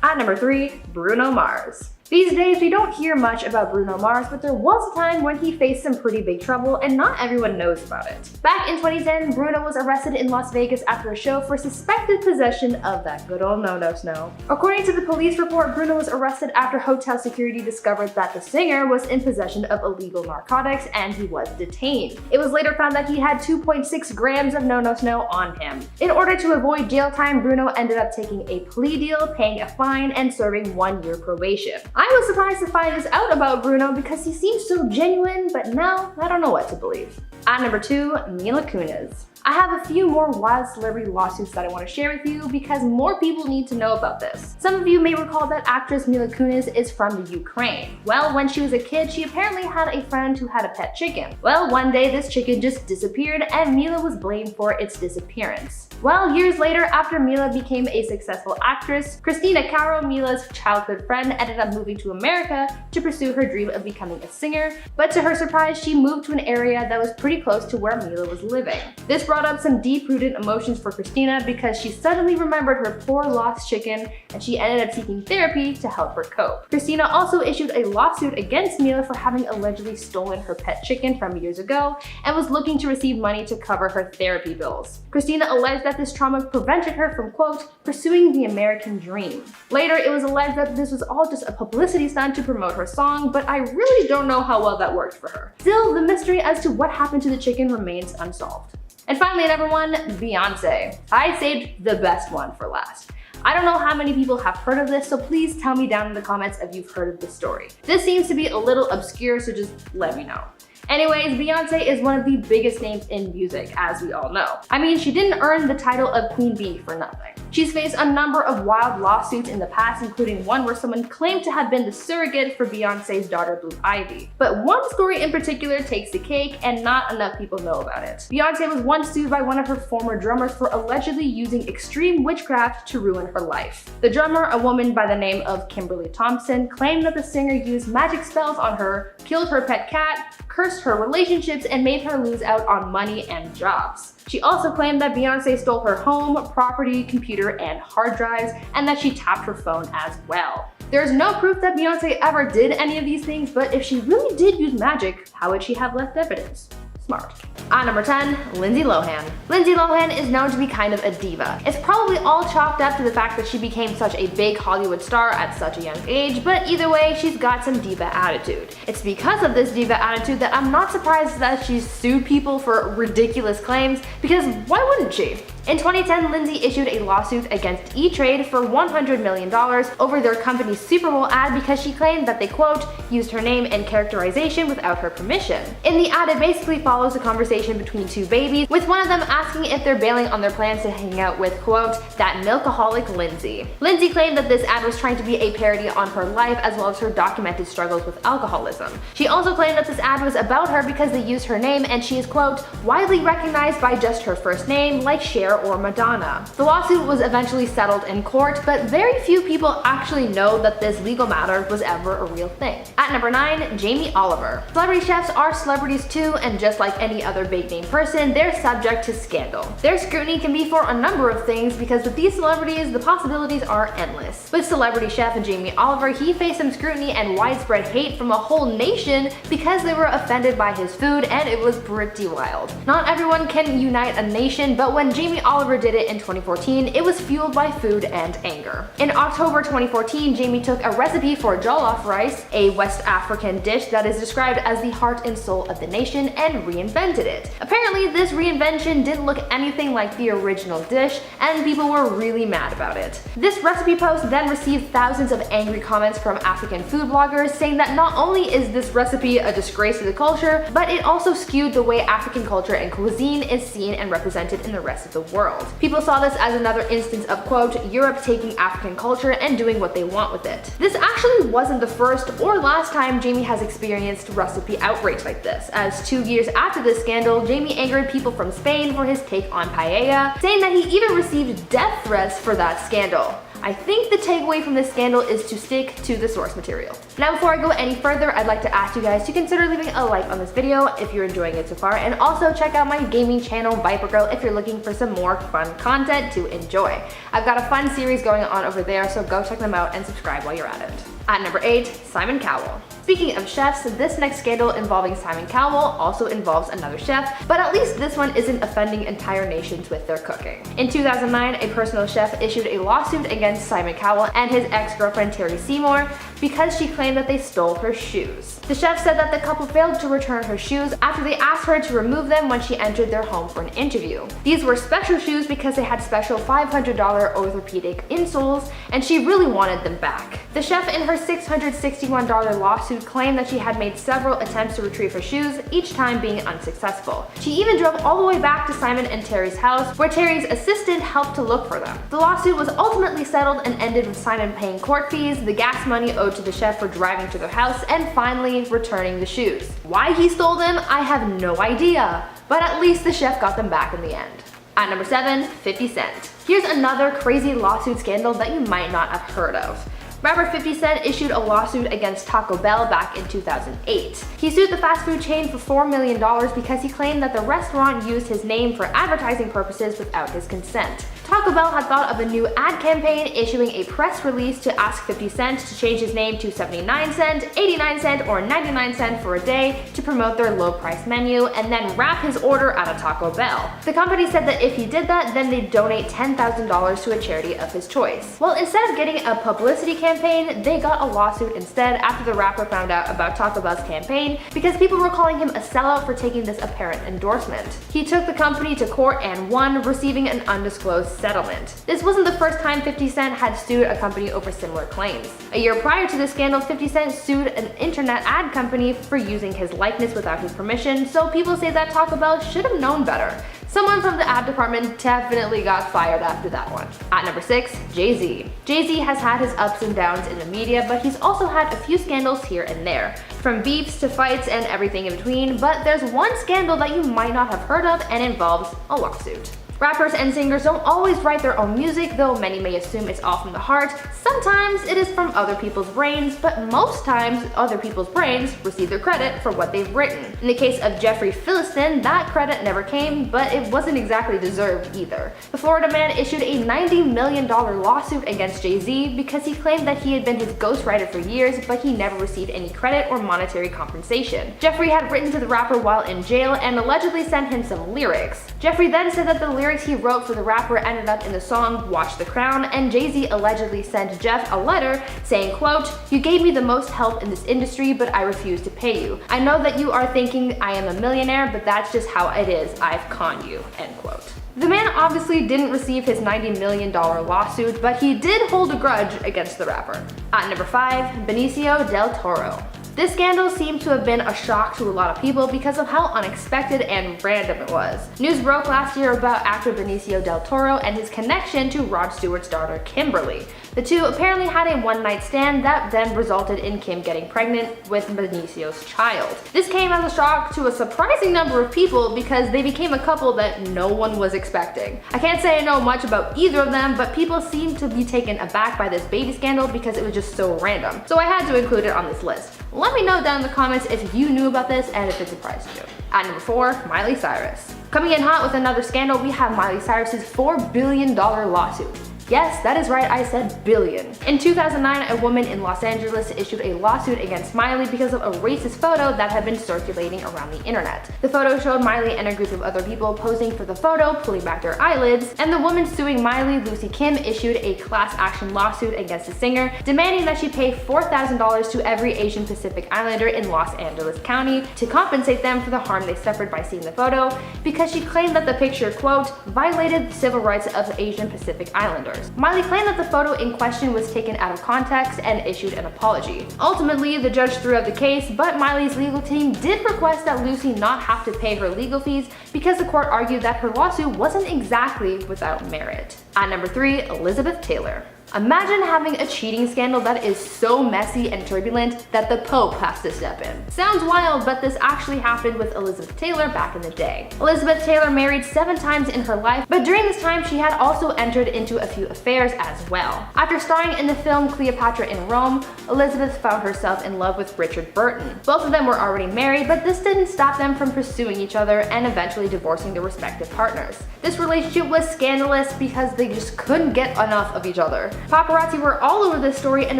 At number 3, Bruno Mars. These days, we don't hear much about Bruno Mars, but there was a time when he faced some pretty big trouble and not everyone knows about it. Back in 2010, Bruno was arrested in Las Vegas after a show for suspected possession of that good old no-no-snow. According to the police report, Bruno was arrested after hotel security discovered that the singer was in possession of illegal narcotics and he was detained. It was later found that he had 2.6 grams of no-no-snow on him. In order to avoid jail time, Bruno ended up taking a plea deal, paying a fine, and serving 1 year probation. I was surprised to find this out about Bruno because he seems so genuine, but now I don't know what to believe. At number 2, Mila Kunis. I have a few more wild celebrity lawsuits that I want to share with you because more people need to know about this. Some of you may recall that actress Mila Kunis is from the Ukraine. Well, when she was a kid, she apparently had a friend who had a pet chicken. Well, one day this chicken just disappeared and Mila was blamed for its disappearance. Well, years later, after Mila became a successful actress, Christina Caro, Mila's childhood friend, ended up moving to America to pursue her dream of becoming a singer, but to her surprise, she moved to an area that was pretty close to where Mila was living. This brought brought up some deep-rooted emotions for Christina because she suddenly remembered her poor lost chicken and she ended up seeking therapy to help her cope. Christina also issued a lawsuit against Mila for having allegedly stolen her pet chicken from years ago and was looking to receive money to cover her therapy bills. Christina alleged that this trauma prevented her from, quote, pursuing the American dream. Later, it was alleged that this was all just a publicity stunt to promote her song, but I really don't know how well that worked for her. Still, the mystery as to what happened to the chicken remains unsolved. And finally, at number 1, Beyonce. I saved the best one for last. I don't know how many people have heard of this, so please tell me down in the comments if you've heard of this story. This seems to be a little obscure, so just let me know. Anyways, Beyonce is one of the biggest names in music, as we all know. I mean, she didn't earn the title of Queen Bee for nothing. She's faced a number of wild lawsuits in the past, including one where someone claimed to have been the surrogate for Beyonce's daughter Blue Ivy. But one story in particular takes the cake, and not enough people know about it. Beyonce was once sued by one of her former drummers for allegedly using extreme witchcraft to ruin her life. The drummer, a woman by the name of Kimberly Thompson, claimed that the singer used magic spells on her, killed her pet cat, cursed her relationships, and made her lose out on money and jobs. She also claimed that Beyonce stole her home, property, computer, and hard drives, and that she tapped her phone as well. There's no proof that Beyonce ever did any of these things, but if she really did use magic, how would she have left evidence? Smart. At number 10, Lindsay Lohan. Lindsay Lohan is known to be kind of a diva. It's probably all chalked up to the fact that she became such a big Hollywood star at such a young age, but either way, she's got some diva attitude. It's because of this diva attitude that I'm not surprised that she's sued people for ridiculous claims, because why wouldn't she? In 2010, Lindsay issued a lawsuit against E-Trade for $100 million over their company's Super Bowl ad because she claimed that they, quote, used her name and characterization without her permission. In the ad, it basically follows a conversation between two babies, with one of them asking if they're bailing on their plans to hang out with, quote, that milkaholic Lindsay. Lindsay claimed that this ad was trying to be a parody on her life as well as her documented struggles with alcoholism. She also claimed that this ad was about her because they used her name and she is, quote, widely recognized by just her first name, like Cher or Madonna. The lawsuit was eventually settled in court, but very few people actually know that this legal matter was ever a real thing. At number 9, Jamie Oliver. Celebrity chefs are celebrities too, and just like any other big name person, they're subject to scandal. Their scrutiny can be for a number of things because with these celebrities, the possibilities are endless. With celebrity chef Jamie Oliver, he faced some scrutiny and widespread hate from a whole nation because they were offended by his food, and it was pretty wild. Not everyone can unite a nation, but when Jamie Oliver did it in 2014, it was fueled by food and anger. In October 2014, Jamie took a recipe for jollof rice, a West African dish that is described as the heart and soul of the nation, and reinvented it. Apparently, this reinvention didn't look anything like the original dish, and people were really mad about it. This recipe post then received thousands of angry comments from African food bloggers saying that not only is this recipe a disgrace to the culture, but it also skewed the way African culture and cuisine is seen and represented in the rest of the world. People saw this as another instance of, quote, Europe taking African culture and doing what they want with it. This actually wasn't the first or last time Jamie has experienced recipe outrage like this, as 2 years after this scandal, Jamie angered people from Spain for his take on paella, saying that he even received death threats for that scandal. I think the takeaway from this scandal is to stick to the source material. Now, before I go any further, I'd like to ask you guys to consider leaving a like on this video if you're enjoying it so far, and also check out my gaming channel, Viper Girl, if you're looking for some more fun content to enjoy. I've got a fun series going on over there, so go check them out and subscribe while you're at it. At number 8, Simon Cowell. Speaking of chefs, this next scandal involving Simon Cowell also involves another chef, but at least this one isn't offending entire nations with their cooking. In 2009, a personal chef issued a lawsuit against Simon Cowell and his ex-girlfriend Terry Seymour because she claimed that they stole her shoes. The chef said that the couple failed to return her shoes after they asked her to remove them when she entered their home for an interview. These were special shoes because they had special $500 orthopedic insoles, and she really wanted them back. The chef in her $661 lawsuit claimed that she had made several attempts to retrieve her shoes, each time being unsuccessful. She even drove all the way back to Simon and Terry's house, where Terry's assistant helped to look for them. The lawsuit was ultimately settled and ended with Simon paying court fees, the gas money owed to the chef for driving to their house, and finally returning the shoes. Why he stole them, I have no idea, but at least the chef got them back in the end. At number 7, 50 Cent. Here's another crazy lawsuit scandal that you might not have heard of. Rapper 50 Cent issued a lawsuit against Taco Bell back in 2008. He sued the fast food chain for $4 million because he claimed that the restaurant used his name for advertising purposes without his consent. Taco Bell had thought of a new ad campaign, issuing a press release to ask 50 Cent to change his name to 79 cent, 89 cent, or 99 cent for a day to promote their low price menu, and then wrap his order at a Taco Bell. The company said that if he did that, then they'd donate $10,000 to a charity of his choice. Well, instead of getting a publicity campaign, they got a lawsuit instead after the rapper found out about Taco Bell's campaign because people were calling him a sellout for taking this apparent endorsement. He took the company to court and won, receiving an undisclosed settlement. This wasn't the first time 50 Cent had sued a company over similar claims. A year prior to this scandal, 50 Cent sued an internet ad company for using his likeness without his permission, so people say that Taco Bell should have known better. Someone from the ad department definitely got fired after that one. At number 6, Jay-Z. Jay-Z has had his ups and downs in the media, but he's also had a few scandals here and there, from beefs to fights and everything in between, but there's one scandal that you might not have heard of and involves a lawsuit. Rappers and singers don't always write their own music, though many may assume it's all from the heart. Sometimes it is from other people's brains, but most times other people's brains receive their credit for what they've written. In the case of Jeffrey Philston, that credit never came, but it wasn't exactly deserved either. The Florida man issued a $90 million lawsuit against Jay-Z because he claimed that he had been his ghostwriter for years, but he never received any credit or monetary compensation. Jeffrey had written to the rapper while in jail and allegedly sent him some lyrics. Jeffrey then said that the lyrics he wrote for the rapper ended up in the song Watch the Crown, and Jay-Z allegedly sent Jeff a letter saying, quote, "You gave me the most help in this industry, but I refuse to pay you. I know that you are thinking I am a millionaire, but that's just how it is. I've conned you," end quote. The man obviously didn't receive his $90 million lawsuit, but he did hold a grudge against the rapper. At number 5, Benicio del Toro. This scandal seemed to have been a shock to a lot of people because of how unexpected and random it was. News broke last year about actor Benicio del Toro and his connection to Rod Stewart's daughter Kimberly. The two apparently had a one-night stand that then resulted in Kim getting pregnant with Benicio's child. This came as a shock to a surprising number of people because they became a couple that no one was expecting. I can't say I know much about either of them, but people seem to be taken aback by this baby scandal because it was just so random. So I had to include it on this list. Let me know down in the comments if you knew about this and if it surprised you. At number 4, Miley Cyrus. Coming in hot with another scandal, we have Miley Cyrus's $4 billion lawsuit. Yes, that is right, I said billion. In 2009, a woman in Los Angeles issued a lawsuit against Miley because of a racist photo that had been circulating around the internet. The photo showed Miley and a group of other people posing for the photo, pulling back their eyelids, and the woman suing Miley, Lucy Kim, issued a class action lawsuit against the singer, demanding that she pay $4,000 to every Asian Pacific Islander in Los Angeles County to compensate them for the harm they suffered by seeing the photo, because she claimed that the picture, quote, violated the civil rights of Asian Pacific Islanders. Miley claimed that the photo in question was taken out of context and issued an apology. Ultimately, the judge threw out the case, but Miley's legal team did request that Lucy not have to pay her legal fees because the court argued that her lawsuit wasn't exactly without merit. At number 3, Elizabeth Taylor. Imagine having a cheating scandal that is so messy and turbulent that the Pope has to step in. Sounds wild, but this actually happened with Elizabeth Taylor back in the day. Elizabeth Taylor married 7 times in her life, but during this time she had also entered into a few affairs as well. After starring in the film Cleopatra in Rome, Elizabeth found herself in love with Richard Burton. Both of them were already married, but this didn't stop them from pursuing each other and eventually divorcing their respective partners. This relationship was scandalous because they just couldn't get enough of each other. Paparazzi were all over this story and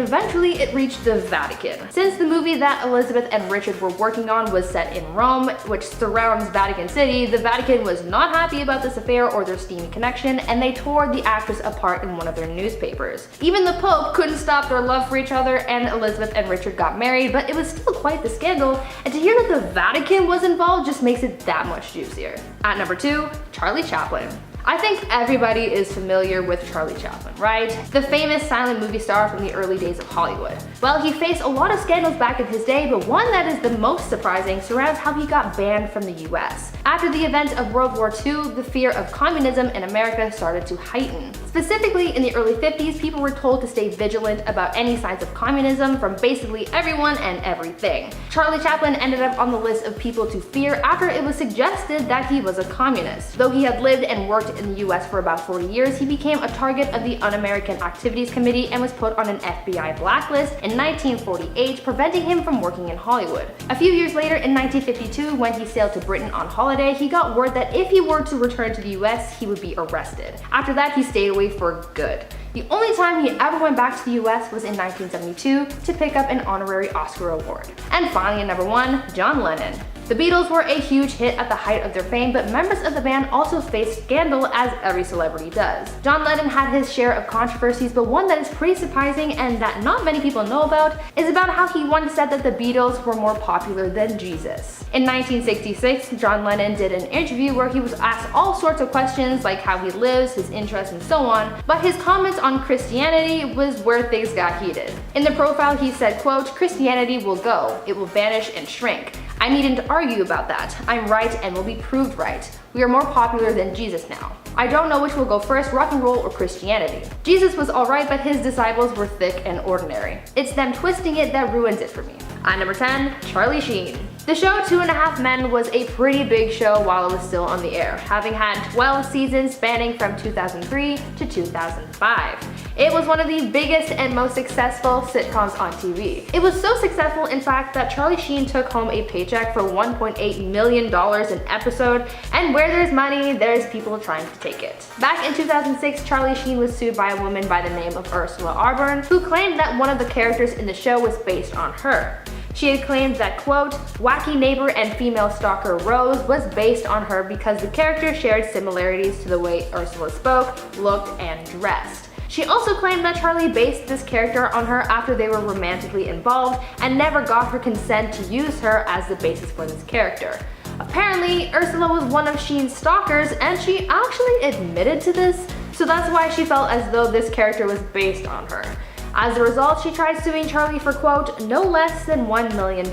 eventually it reached the Vatican. Since the movie that Elizabeth and Richard were working on was set in Rome, which surrounds Vatican City, the Vatican was not happy about this affair or their steamy connection, and they tore the actress apart in one of their newspapers. Even the Pope couldn't stop their love for each other, and Elizabeth and Richard got married, but it was still quite the scandal, and to hear that the Vatican was involved just makes it that much juicier. At number 2, Charlie Chaplin. I think everybody is familiar with Charlie Chaplin, right? The famous silent movie star from the early days of Hollywood. Well, he faced a lot of scandals back in his day, but one that is the most surprising surrounds how he got banned from the US. After the events of World War II, the fear of communism in America started to heighten. Specifically, in the early 50s, people were told to stay vigilant about any signs of communism from basically everyone and everything. Charlie Chaplin ended up on the list of people to fear after it was suggested that he was a communist. Though he had lived and worked lived in the US for about 40 years, he became a target of the Un-American Activities Committee and was put on an FBI blacklist in 1948, preventing him from working in Hollywood. A few years later, in 1952, when he sailed to Britain on holiday, he got word that if he were to return to the US, he would be arrested. After that, he stayed away for good. The only time he ever went back to the US was in 1972 to pick up an honorary Oscar award. And finally at number 1, John Lennon. The Beatles were a huge hit at the height of their fame, but members of the band also faced scandal, as every celebrity does. John Lennon had his share of controversies, but one that is pretty surprising and that not many people know about is about how he once said that the Beatles were more popular than Jesus. In 1966, John Lennon did an interview where he was asked all sorts of questions like how he lives, his interests, and so on, but his comments on Christianity was where things got heated. In the profile, he said, quote, "Christianity will go, it will vanish and shrink. I needn't argue about that. I'm right and will be proved right. We are more popular than Jesus now. I don't know which will go first, rock and roll or Christianity. Jesus was alright, but his disciples were thick and ordinary. It's them twisting it that ruins it for me." At number 10, Charlie Sheen. The show 2.5 Men was a pretty big show while it was still on the air, having had 12 seasons spanning from 2003 to 2005. It was one of the biggest and most successful sitcoms on TV. It was so successful, in fact, that Charlie Sheen took home a paycheck for $1.8 million an episode, and where there's money, there's people trying to take it. Back in 2006, Charlie Sheen was sued by a woman by the name of Ursula Arburn, who claimed that one of the characters in the show was based on her. She had claimed that, quote, "Wacky neighbor and female stalker Rose was based on her because the character shared similarities to the way Ursula spoke, looked, and dressed." She also claimed that Charlie based this character on her after they were romantically involved and never got her consent to use her as the basis for this character. Apparently, Ursula was one of Sheen's stalkers, and she actually admitted to this, so that's why she felt as though this character was based on her. As a result, she tried suing Charlie for, quote, "no less than $1 million.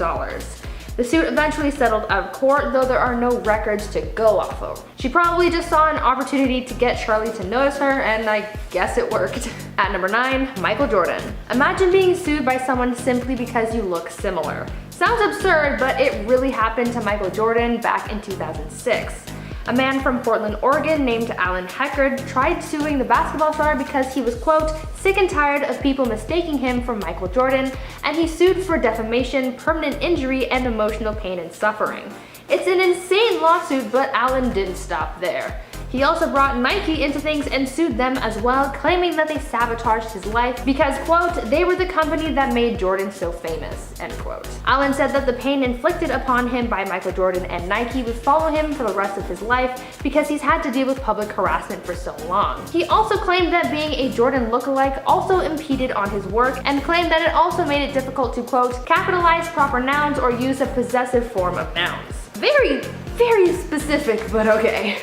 The suit eventually settled out of court, though there are no records to go off of. She probably just saw an opportunity to get Charlie to notice her, and I guess it worked. At number 9, Michael Jordan. Imagine being sued by someone simply because you look similar. Sounds absurd, but it really happened to Michael Jordan back in 2006. A man from Portland, Oregon named Alan Heckard tried suing the basketball star because he was, quote, "sick and tired of people mistaking him for Michael Jordan," and he sued for defamation, permanent injury, and emotional pain and suffering. It's an insane lawsuit, but Alan didn't stop there. He also brought Nike into things and sued them as well, claiming that they sabotaged his life because, quote, "they were the company that made Jordan so famous," end quote. Allen said that the pain inflicted upon him by Michael Jordan and Nike would follow him for the rest of his life because he's had to deal with public harassment for so long. He also claimed that being a Jordan lookalike also impeded on his work and claimed that it also made it difficult to, quote, "capitalize proper nouns or use a possessive form of nouns." Very, very specific, but okay.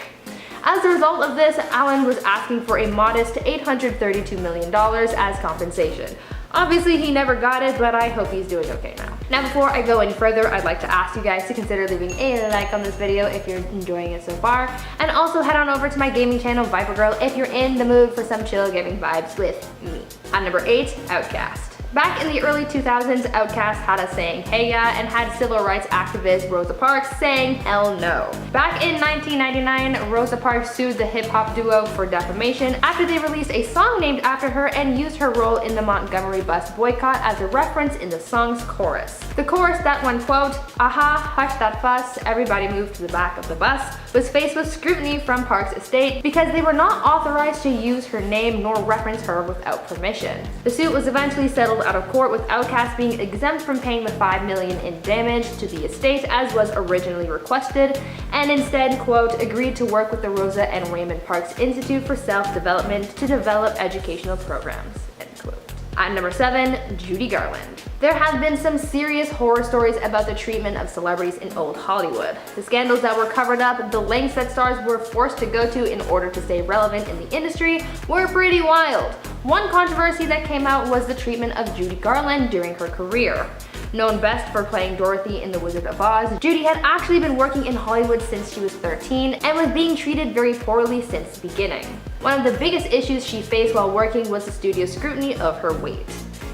As a result of this, Allen was asking for a modest $832 million as compensation. Obviously, he never got it, but I hope he's doing okay now. Now, before I go any further, I'd like to ask you guys to consider leaving a like on this video if you're enjoying it so far, and also head on over to my gaming channel, Viper Girl, if you're in the mood for some chill gaming vibes with me. At number 8, Outkast. Back in the early 2000s, Outkast had us saying "hey ya" and had civil rights activist Rosa Parks saying "hell no." Back in 1999, Rosa Parks sued the hip-hop duo for defamation after they released a song named after her and used her role in the Montgomery bus boycott as a reference in the song's chorus. The chorus that went, quote, "aha, hush that fuss, everybody move to the back of the bus," was faced with scrutiny from Parks' estate because they were not authorized to use her name nor reference her without permission. The suit was eventually settled out of court, with Outkast being exempt from paying the $5 million in damage to the estate as was originally requested, and instead, quote, agreed to work with the Rosa and Raymond Parks Institute for Self-Development to develop educational programs, end quote. At number 7, Judy Garland. There have been some serious horror stories about the treatment of celebrities in old Hollywood. The scandals that were covered up, the lengths that stars were forced to go to in order to stay relevant in the industry were pretty wild. One controversy that came out was the treatment of Judy Garland during her career. Known best for playing Dorothy in The Wizard of Oz, Judy had actually been working in Hollywood since she was 13 and was being treated very poorly since the beginning. One of the biggest issues she faced while working was the studio's scrutiny of her weight.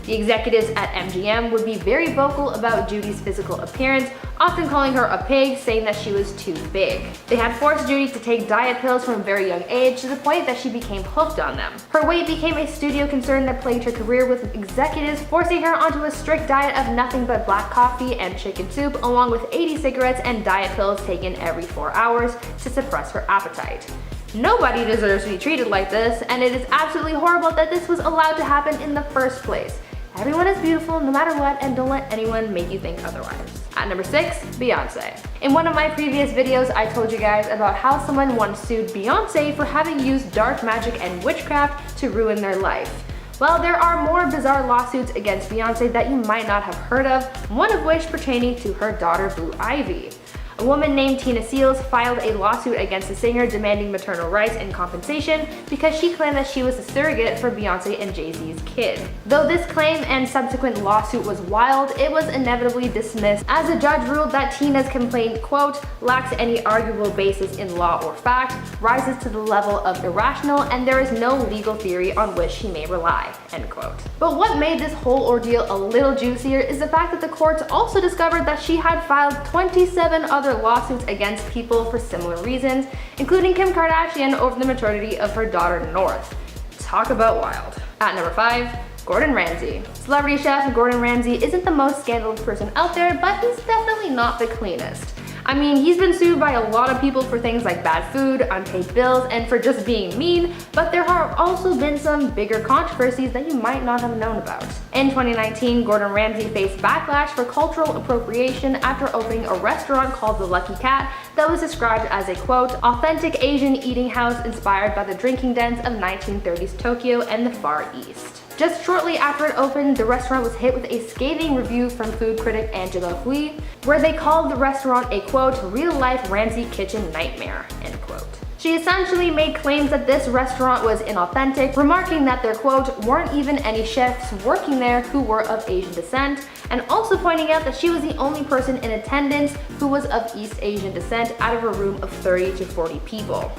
The executives at MGM would be very vocal about Judy's physical appearance, often calling her a pig, saying that she was too big. They had forced Judy to take diet pills from a very young age to the point that she became hooked on them. Her weight became a studio concern that plagued her career, with executives forcing her onto a strict diet of nothing but black coffee and chicken soup, along with 80 cigarettes and diet pills taken every 4 hours to suppress her appetite. Nobody deserves to be treated like this, and it is absolutely horrible that this was allowed to happen in the first place. Everyone is beautiful no matter what, and don't let anyone make you think otherwise. At number 6, Beyonce. In one of my previous videos, I told you guys about how someone once sued Beyonce for having used dark magic and witchcraft to ruin their life. Well, there are more bizarre lawsuits against Beyonce that you might not have heard of, one of which pertaining to her daughter Blue Ivy. A woman named Tina Seals filed a lawsuit against the singer demanding maternal rights and compensation because she claimed that she was a surrogate for Beyonce and Jay-Z's kid. Though this claim and subsequent lawsuit was wild, it was inevitably dismissed as a judge ruled that Tina's complaint, quote, lacks any arguable basis in law or fact, rises to the level of irrational, and there is no legal theory on which she may rely, end quote. But what made this whole ordeal a little juicier is the fact that the courts also discovered that she had filed 27 other lawsuits against people for similar reasons, including Kim Kardashian over the maternity of her daughter North. Talk about wild. At number 5, Gordon Ramsay. Celebrity chef Gordon Ramsay isn't the most scandalous person out there, but he's definitely not the cleanest. I mean, he's been sued by a lot of people for things like bad food, unpaid bills, and for just being mean, but there have also been some bigger controversies that you might not have known about. In 2019, Gordon Ramsay faced backlash for cultural appropriation after opening a restaurant called The Lucky Cat that was described as a, quote, authentic Asian eating house inspired by the drinking dens of 1930s Tokyo and the Far East. Just shortly after it opened, the restaurant was hit with a scathing review from food critic Angela Hui, where they called the restaurant a, quote, real-life Ramsay kitchen nightmare, end quote. She essentially made claims that this restaurant was inauthentic, remarking that there, quote, weren't even any chefs working there who were of Asian descent, and also pointing out that she was the only person in attendance who was of East Asian descent out of a room of 30 to 40 people.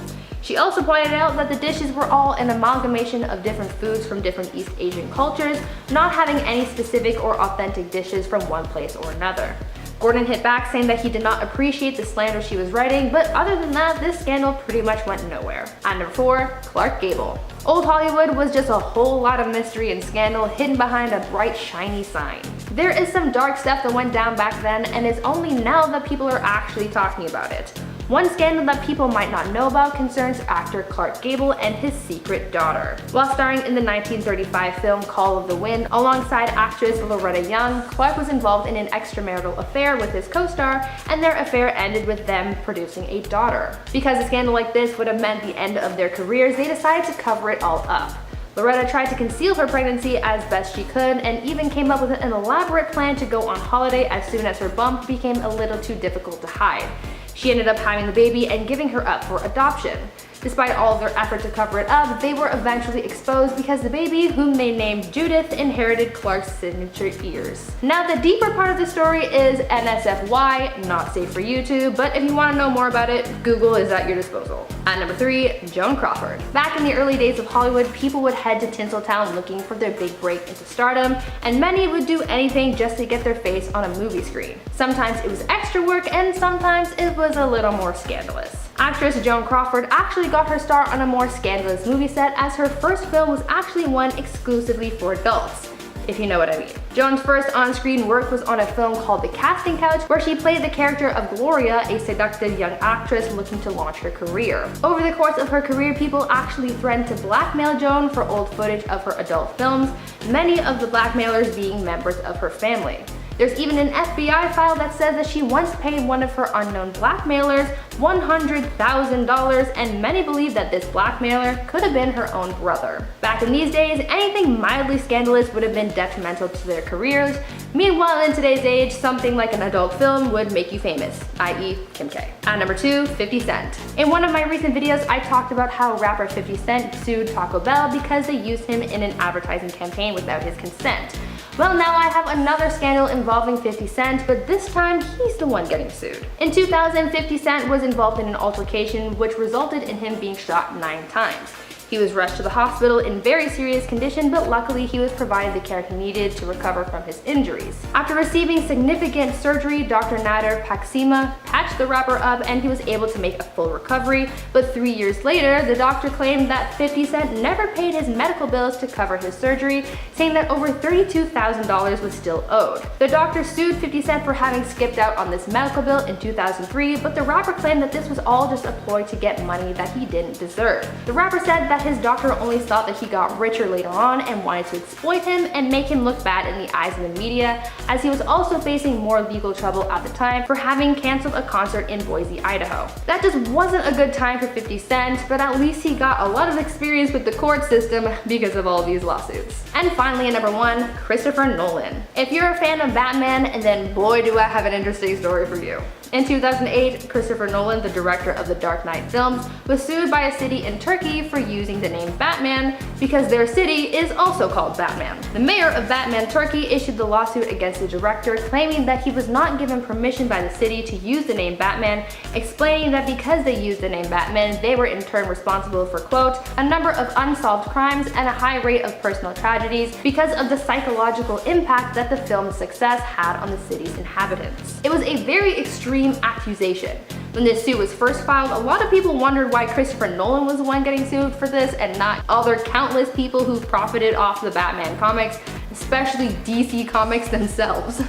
She also pointed out that the dishes were all an amalgamation of different foods from different East Asian cultures, not having any specific or authentic dishes from one place or another. Gordon hit back, saying that he did not appreciate the slander she was writing, but other than that, this scandal pretty much went nowhere. At number 4, Clark Gable. Old Hollywood was just a whole lot of mystery and scandal hidden behind a bright, shiny sign. There is some dark stuff that went down back then, and it's only now that people are actually talking about it. One scandal that people might not know about concerns actor Clark Gable and his secret daughter. While starring in the 1935 film Call of the Wind alongside actress Loretta Young, Clark was involved in an extramarital affair with his co-star, and their affair ended with them producing a daughter. Because a scandal like this would have meant the end of their careers, they decided to cover it all up. Loretta tried to conceal her pregnancy as best she could, and even came up with an elaborate plan to go on holiday as soon as her bump became a little too difficult to hide. She ended up having the baby and giving her up for adoption. Despite all of their effort to cover it up, they were eventually exposed because the baby, whom they named Judith, inherited Clark's signature ears. Now the deeper part of the story is NSFY, not safe for YouTube, but if you want to know more about it, Google is at your disposal. At number 3, Joan Crawford. Back in the early days of Hollywood, people would head to Tinseltown looking for their big break into stardom, and many would do anything just to get their face on a movie screen. Sometimes it was extra work, and sometimes it was a little more scandalous. Actress Joan Crawford actually got her start on a more scandalous movie set, as her first film was actually one exclusively for adults, if you know what I mean. Joan's first on-screen work was on a film called The Casting Couch, where she played the character of Gloria, a seductive young actress looking to launch her career. Over the course of her career, people actually threatened to blackmail Joan for old footage of her adult films, many of the blackmailers being members of her family. There's even an FBI file that says that she once paid one of her unknown blackmailers $100,000, and many believe that this blackmailer could have been her own brother. Back in these days, anything mildly scandalous would have been detrimental to their careers. Meanwhile, in today's age, something like an adult film would make you famous, i.e. Kim K. At number 2, 50 Cent. In one of my recent videos, I talked about how rapper 50 Cent sued Taco Bell because they used him in an advertising campaign without his consent. Well, now I have another scandal involving 50 Cent, but this time he's the one getting sued. In 2000, 50 Cent was involved in an altercation which resulted in him being shot 9 times. He was rushed to the hospital in very serious condition, but luckily he was provided the care he needed to recover from his injuries. After receiving significant surgery, Dr. Nader Paksima patched the rapper up and he was able to make a full recovery, but 3 years later, the doctor claimed that 50 Cent never paid his medical bills to cover his surgery, saying that over $32,000 was still owed. The doctor sued 50 Cent for having skipped out on this medical bill in 2003, but the rapper claimed that this was all just a ploy to get money that he didn't deserve. The rapper said that his doctor only thought that he got richer later on and wanted to exploit him and make him look bad in the eyes of the media, as he was also facing more legal trouble at the time for having canceled a concert in Boise, Idaho. That just wasn't a good time for 50 Cent, but at least he got a lot of experience with the court system because of all these lawsuits. And finally, at number 1, Christopher Nolan. If you're a fan of Batman, then boy do I have an interesting story for you. In 2008, Christopher Nolan, the director of the Dark Knight films, was sued by a city in Turkey for using the name Batman because their city is also called Batman. The mayor of Batman, Turkey issued the lawsuit against the director, claiming that he was not given permission by the city to use the name Batman, explaining that because they used the name Batman, they were in turn responsible for, quote, a number of unsolved crimes and a high rate of personal tragedies because of the psychological impact that the film's success had on the city's inhabitants. It was a very extreme accusation. When this suit was first filed, a lot of people wondered why Christopher Nolan was the one getting sued for this and not other countless people who profited off the Batman comics, especially DC Comics themselves.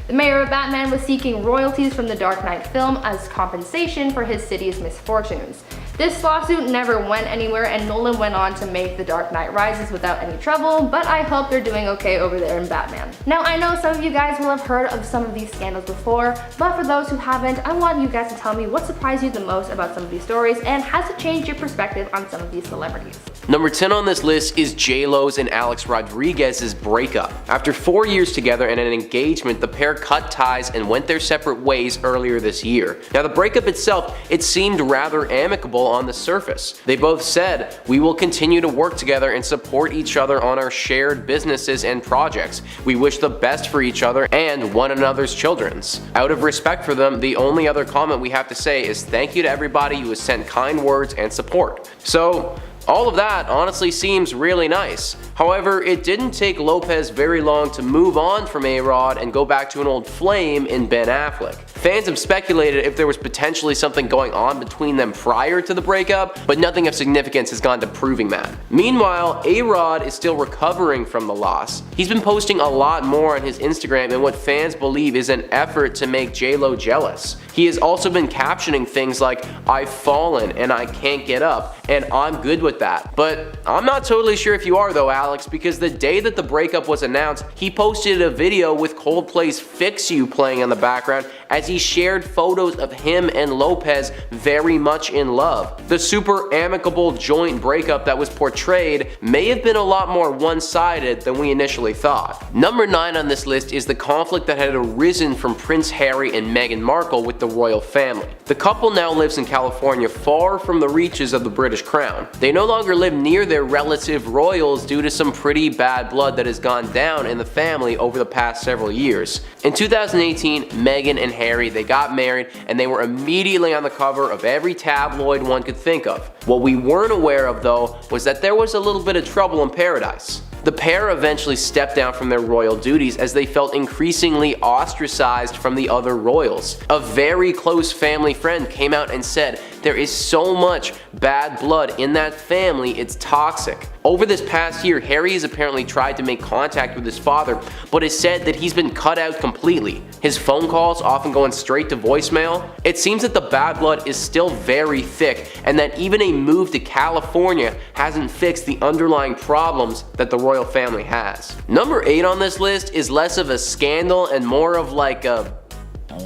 The mayor of Batman was seeking royalties from the Dark Knight film as compensation for his city's misfortunes. This lawsuit never went anywhere and Nolan went on to make The Dark Knight Rises without any trouble, but I hope they're doing okay over there in Batman. Now I know some of you guys will have heard of some of these scandals before, but for those who haven't, I want you guys to tell me what surprised you the most about some of these stories and has it changed your perspective on some of these celebrities. Number 10 on this list is J-Lo's and Alex Rodriguez's breakup. After 4 years together and an engagement, the pair cut ties and went their separate ways earlier this year. Now the breakup itself, it seemed rather amicable on the surface. They both said, "We will continue to work together and support each other on our shared businesses and projects. We wish the best for each other and one another's children's." Out of respect for them, the only other comment we have to say is thank you to everybody who has sent kind words and support. So, all of that honestly seems really nice. However, it didn't take Lopez very long to move on from A-Rod and go back to an old flame in Ben Affleck. Fans have speculated if there was potentially something going on between them prior to the breakup, but nothing of significance has gone to proving that. Meanwhile, A-Rod is still recovering from the loss. He's been posting a lot more on his Instagram in what fans believe is an effort to make J-Lo jealous. He has also been captioning things like, "I've fallen and I can't get up, and I'm good with that." But I'm not totally sure if you are though, Alex, because the day that the breakup was announced, he posted a video with Coldplay's Fix You playing in the background as he shared photos of him and Lopez very much in love. The super amicable joint breakup that was portrayed may have been a lot more one-sided than we initially thought. Number 9 on this list is the conflict that had arisen from Prince Harry and Meghan Markle with the royal family. The couple now lives in California, far from the reaches of the British crown. They no longer live near their relative royals due to some pretty bad blood that has gone down in the family over the past several years. In 2018, Meghan and Harry, they got married and they were immediately on the cover of every tabloid one could think of. What we weren't aware of though was that there was a little bit of trouble in paradise. The pair eventually stepped down from their royal duties as they felt increasingly ostracized from the other royals. A very close family friend came out and said, "There is so much bad blood in that family, it's toxic." Over this past year, Harry has apparently tried to make contact with his father, but has said that he's been cut out completely. His phone calls often going straight to voicemail. It seems that the bad blood is still very thick, and that even a move to California hasn't fixed the underlying problems that the royal family has. Number 8 on this list is less of a scandal and more of like a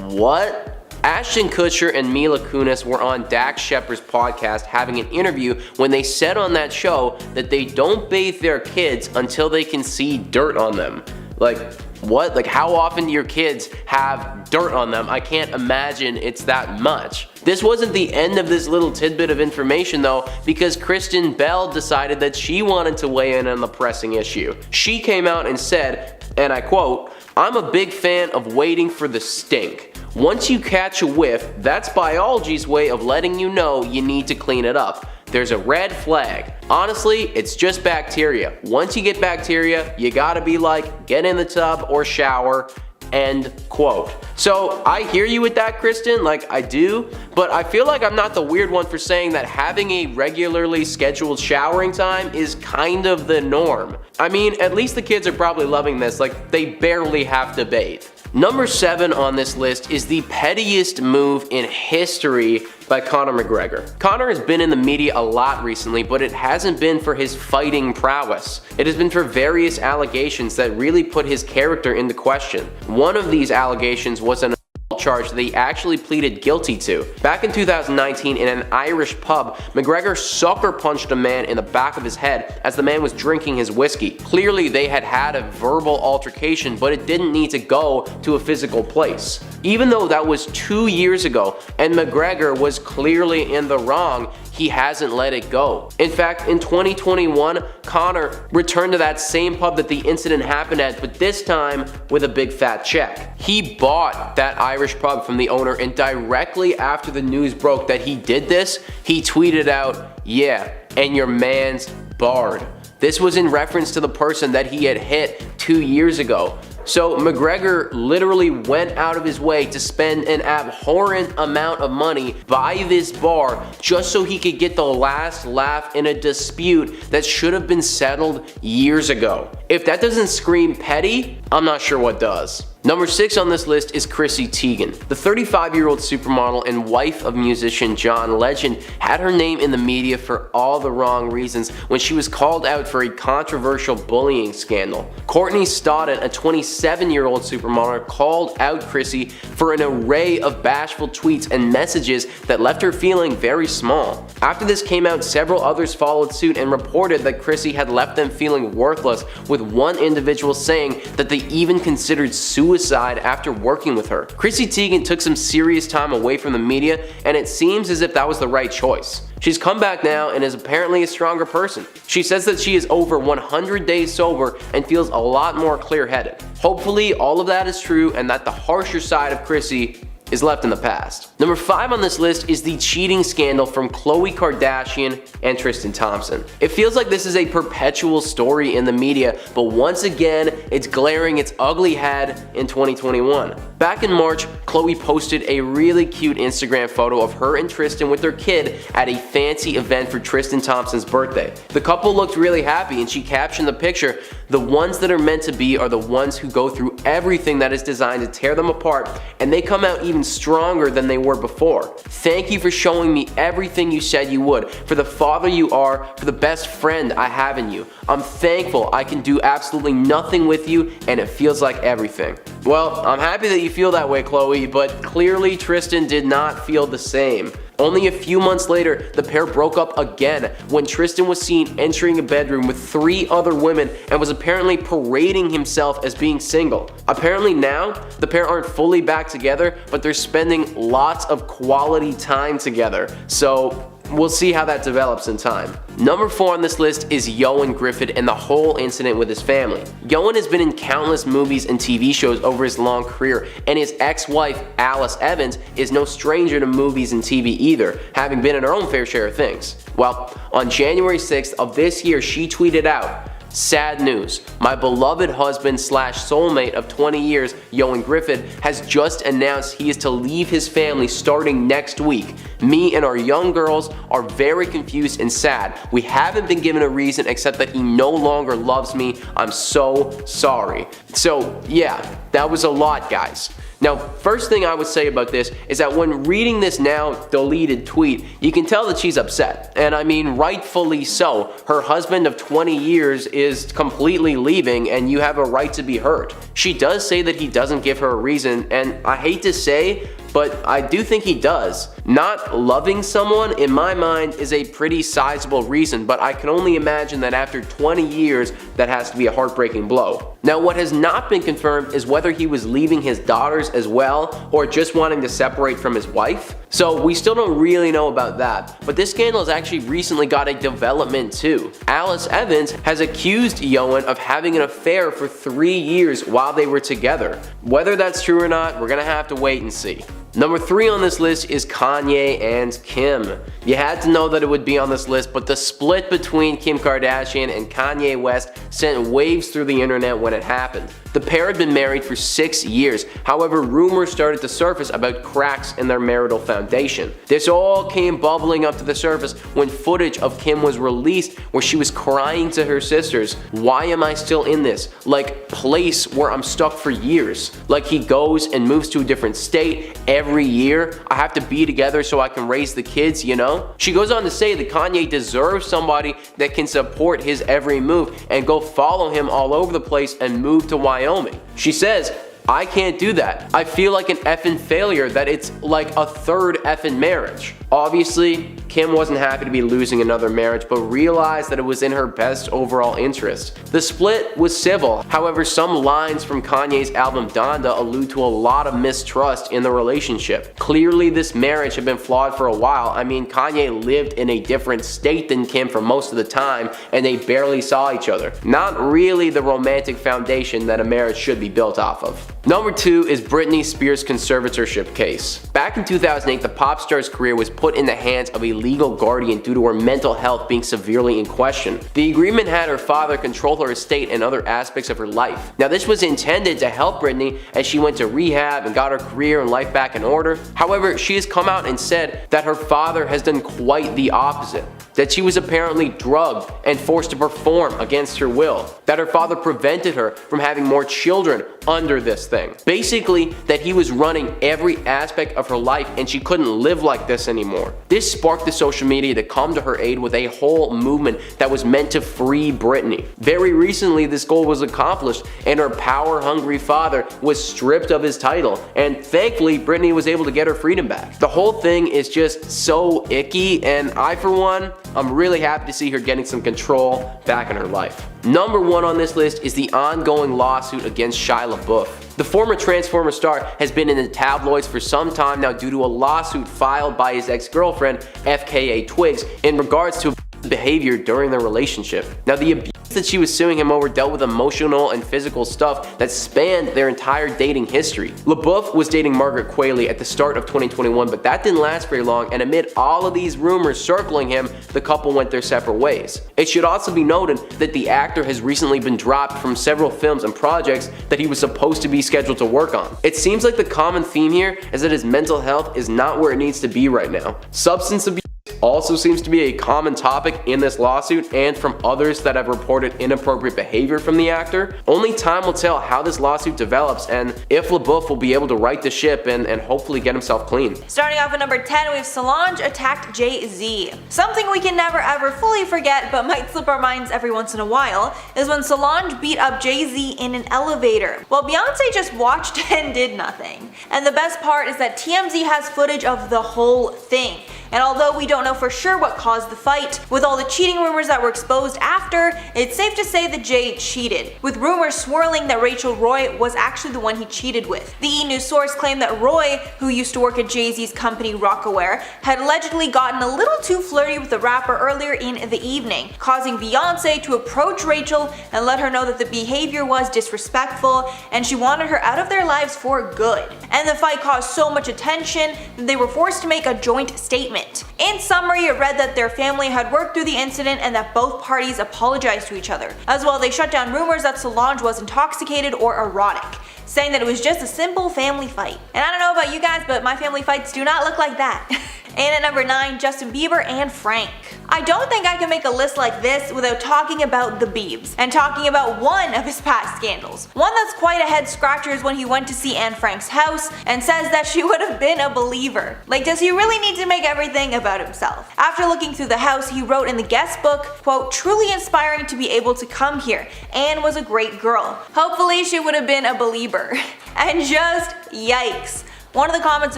what? Ashton Kutcher and Mila Kunis were on Dax Shepard's podcast having an interview when they said on that show that they don't bathe their kids until they can see dirt on them. Like, what? Like, how often do your kids have dirt on them? I can't imagine it's that much. This wasn't the end of this little tidbit of information though, because Kristen Bell decided that she wanted to weigh in on the pressing issue. She came out and said, and I quote, "I'm a big fan of waiting for the stink. Once you catch a whiff, that's biology's way of letting you know you need to clean it up. there's a red flag. Honestly, it's just bacteria. Once you get bacteria, you gotta be like, get in the tub or shower. End quote. So I hear you with that, Kristen, like I do, but I feel like I'm not the weird one for saying that having a regularly scheduled showering time is kind of the norm. I mean, at least the kids are probably loving this, like they barely have to bathe. Number 7 on this list is the pettiest move in history by Conor McGregor. Conor has been in the media a lot recently, but it hasn't been for his fighting prowess. It has been for various allegations that really put his character into question. One of these allegations was an charge that he actually pleaded guilty to. Back in 2019 in an Irish pub, McGregor sucker punched a man in the back of his head as the man was drinking his whiskey. Clearly they had had a verbal altercation, but it didn't need to go to a physical place. Even though that was 2 years ago and McGregor was clearly in the wrong, he hasn't let it go. In fact, in 2021, Conor returned to that same pub that the incident happened at, but this time with a big fat check. He bought that Irish pub from the owner, and directly after the news broke that he did this, he tweeted out, "Yeah, and your man's barred." This was in reference to the person that he had hit 2 years ago. So McGregor literally went out of his way to spend an abhorrent amount of money by this bar just so he could get the last laugh in a dispute that should have been settled years ago. If that doesn't scream petty, I'm not sure what does. Number 6 on this list is Chrissy Teigen. The 35-year-old supermodel and wife of musician John Legend had her name in the media for all the wrong reasons when she was called out for a controversial bullying scandal. Courtney Stodden, a 27-year-old supermodel, called out Chrissy for an array of bashful tweets and messages that left her feeling very small. After this came out, several others followed suit and reported that Chrissy had left them feeling worthless, with one individual saying that they even considered suicide after working with her. Chrissy Teigen took some serious time away from the media, and it seems as if that was the right choice. She's come back now and is apparently a stronger person. She says that she is over 100 days sober and feels a lot more clear-headed. Hopefully all of that is true and that the harsher side of Chrissy is left in the past. Number 5 on this list is the cheating scandal from Khloe Kardashian and Tristan Thompson. It feels like this is a perpetual story in the media, but once again, it's glaring its ugly head in 2021. Back in March, Khloe posted a really cute Instagram photo of her and Tristan with their kid at a fancy event for Tristan Thompson's birthday. The couple looked really happy, and she captioned the picture, "The ones that are meant to be are the ones who go through everything that is designed to tear them apart, and they come out even stronger than they were before. Thank you for showing me everything you said you would, for the father you are, for the best friend I have in you. I'm thankful I can do absolutely nothing with you, and it feels like everything." Well, I'm happy that you feel that way, Khloe, but clearly Tristan did not feel the same. Only a few months later, the pair broke up again when Tristan was seen entering a bedroom with 3 other women and was apparently parading himself as being single. Apparently now, the pair aren't fully back together, but they're spending lots of quality time together. So we'll see how that develops in time. Number 4 on this list is Ioan Gruffudd and the whole incident with his family. Ioan has been in countless movies and TV shows over his long career, and his ex-wife, Alice Evans, is no stranger to movies and TV either, having been in her own fair share of things. Well, on January 6th of this year, she tweeted out, "Sad news. My beloved husband / soulmate of 20 years, Ioan Gruffudd, has just announced he is to leave his family starting next week. Me and our young girls are very confused and sad. We haven't been given a reason except that he no longer loves me. I'm so sorry." So yeah, that was a lot, guys. Now, first thing I would say about this is that when reading this now deleted tweet, you can tell that she's upset. And I mean, rightfully so. Her husband of 20 years is completely leaving, and you have a right to be hurt. She does say that he doesn't give her a reason, and I hate to say, but I do think he does. Not loving someone, in my mind, is a pretty sizable reason, but I can only imagine that after 20 years, that has to be a heartbreaking blow. Now, what has not been confirmed is whether he was leaving his daughters as well, or just wanting to separate from his wife. So we still don't really know about that, but this scandal has actually recently got a development too. Alice Evans has accused Ioan of having an affair for 3 years while they were together. Whether that's true or not, we're gonna have to wait and see. Number 3 on this list is Kanye and Kim. You had to know that it would be on this list, but the split between Kim Kardashian and Kanye West sent waves through the internet when it happened. The pair had been married for 6 years, however rumors started to surface about cracks in their marital foundation. This all came bubbling up to the surface when footage of Kim was released where she was crying to her sisters, "Why am I still in this, like, place where I'm stuck for years? Like, he goes and moves to a different state every year, I have to be together so I can raise the kids, you know?" She goes on to say that Kanye deserves somebody that can support his every move and go follow him all over the place and move to Wyoming. She says, "I can't do that. I feel like an effing failure that it's like a third effing marriage." Obviously, Kim wasn't happy to be losing another marriage, but realized that it was in her best overall interest. The split was civil, however some lines from Kanye's album Donda allude to a lot of mistrust in the relationship. Clearly this marriage had been flawed for a while. I mean, Kanye lived in a different state than Kim for most of the time, and they barely saw each other. Not really the romantic foundation that a marriage should be built off of. Number 2 is Britney Spears' conservatorship case. Back in 2008, the pop star's career was put in the hands of a legal guardian due to her mental health being severely in question. The agreement had her father control her estate and other aspects of her life. Now this was intended to help Britney as she went to rehab and got her career and life back in order. However, she has come out and said that her father has done quite the opposite. That she was apparently drugged and forced to perform against her will. That her father prevented her from having more children under this thing. Basically, that he was running every aspect of her life and she couldn't live like this anymore. This sparked the social media to come to her aid with a whole movement that was meant to free Britney. Very recently, this goal was accomplished and her power-hungry father was stripped of his title, and thankfully, Britney was able to get her freedom back. The whole thing is just so icky, and I, for one, I'm really happy to see her getting some control back in her life. Number 1 on this list is the ongoing lawsuit against Shia LaBeouf. The former Transformer star has been in the tabloids for some time now due to a lawsuit filed by his ex-girlfriend, FKA Twigs, in regards to behavior during their relationship. Now the abuse that she was suing him over dealt with emotional and physical stuff that spanned their entire dating history. LaBeouf was dating Margaret Qualley at the start of 2021, but that didn't last very long, and amid all of these rumors circling him, the couple went their separate ways. It should also be noted that the actor has recently been dropped from several films and projects that he was supposed to be scheduled to work on. It seems like the common theme here is that his mental health is not where it needs to be right now. Substance abuse also seems to be a common topic in this lawsuit and from others that have reported inappropriate behavior from the actor. Only time will tell how this lawsuit develops and if LaBeouf will be able to right the ship and hopefully get himself clean. Starting off at number 10, we have Solange attacked Jay-Z. Something we can never ever fully forget but might slip our minds every once in a while is when Solange beat up Jay-Z in an elevator, while Beyonce just watched and did nothing. And the best part is that TMZ has footage of the whole thing. And although we don't know for sure what caused the fight, with all the cheating rumors that were exposed after, it's safe to say that Jay cheated, with rumors swirling that Rachel Roy was actually the one he cheated with. The E! News source claimed that Roy, who used to work at Jay-Z's company Rockaware, had allegedly gotten a little too flirty with the rapper earlier in the evening, causing Beyonce to approach Rachel and let her know that the behavior was disrespectful and she wanted her out of their lives for good. And the fight caused so much attention that they were forced to make a joint statement. In summary, it read that their family had worked through the incident and that both parties apologized to each other. As well, they shut down rumors that Solange was intoxicated or erotic, saying that it was just a simple family fight. And I don't know about you guys, but my family fights do not look like that. And at number 9, Justin Bieber and Frank. I don't think I can make a list like this without talking about the Biebs, and talking about one of his past scandals. One that's quite a head scratcher is when he went to see Anne Frank's house and says that she would have been a believer. Like, does he really need to make everything about himself? After looking through the house, he wrote in the guest book, quote, "Truly inspiring to be able to come here. Anne was a great girl. Hopefully she would have been a believer." And just yikes. One of the comments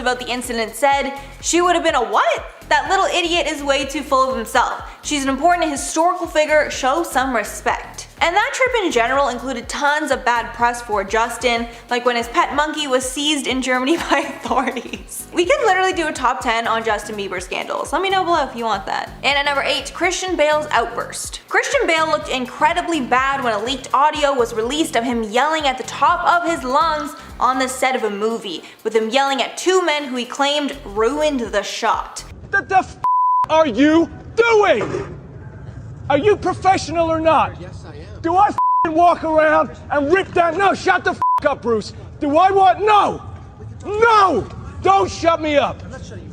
about the incident said, "She would have been a what?" That little idiot is way too full of himself. She's an important historical figure, show some respect. And that trip in general included tons of bad press for Justin, like when his pet monkey was seized in Germany by authorities. We can literally do a top 10 on Justin Bieber scandals. Let me know below if you want that. And at number 8, Christian Bale's outburst. Christian Bale looked incredibly bad when a leaked audio was released of him yelling at the top of his lungs on the set of a movie, with him yelling at two men who he claimed ruined the shot. What the f are you doing? Are you professional or not? Yes, I am. Do I walk around and rip down? No, shut the up, Bruce. Do I want? No! No! Don't shut me up.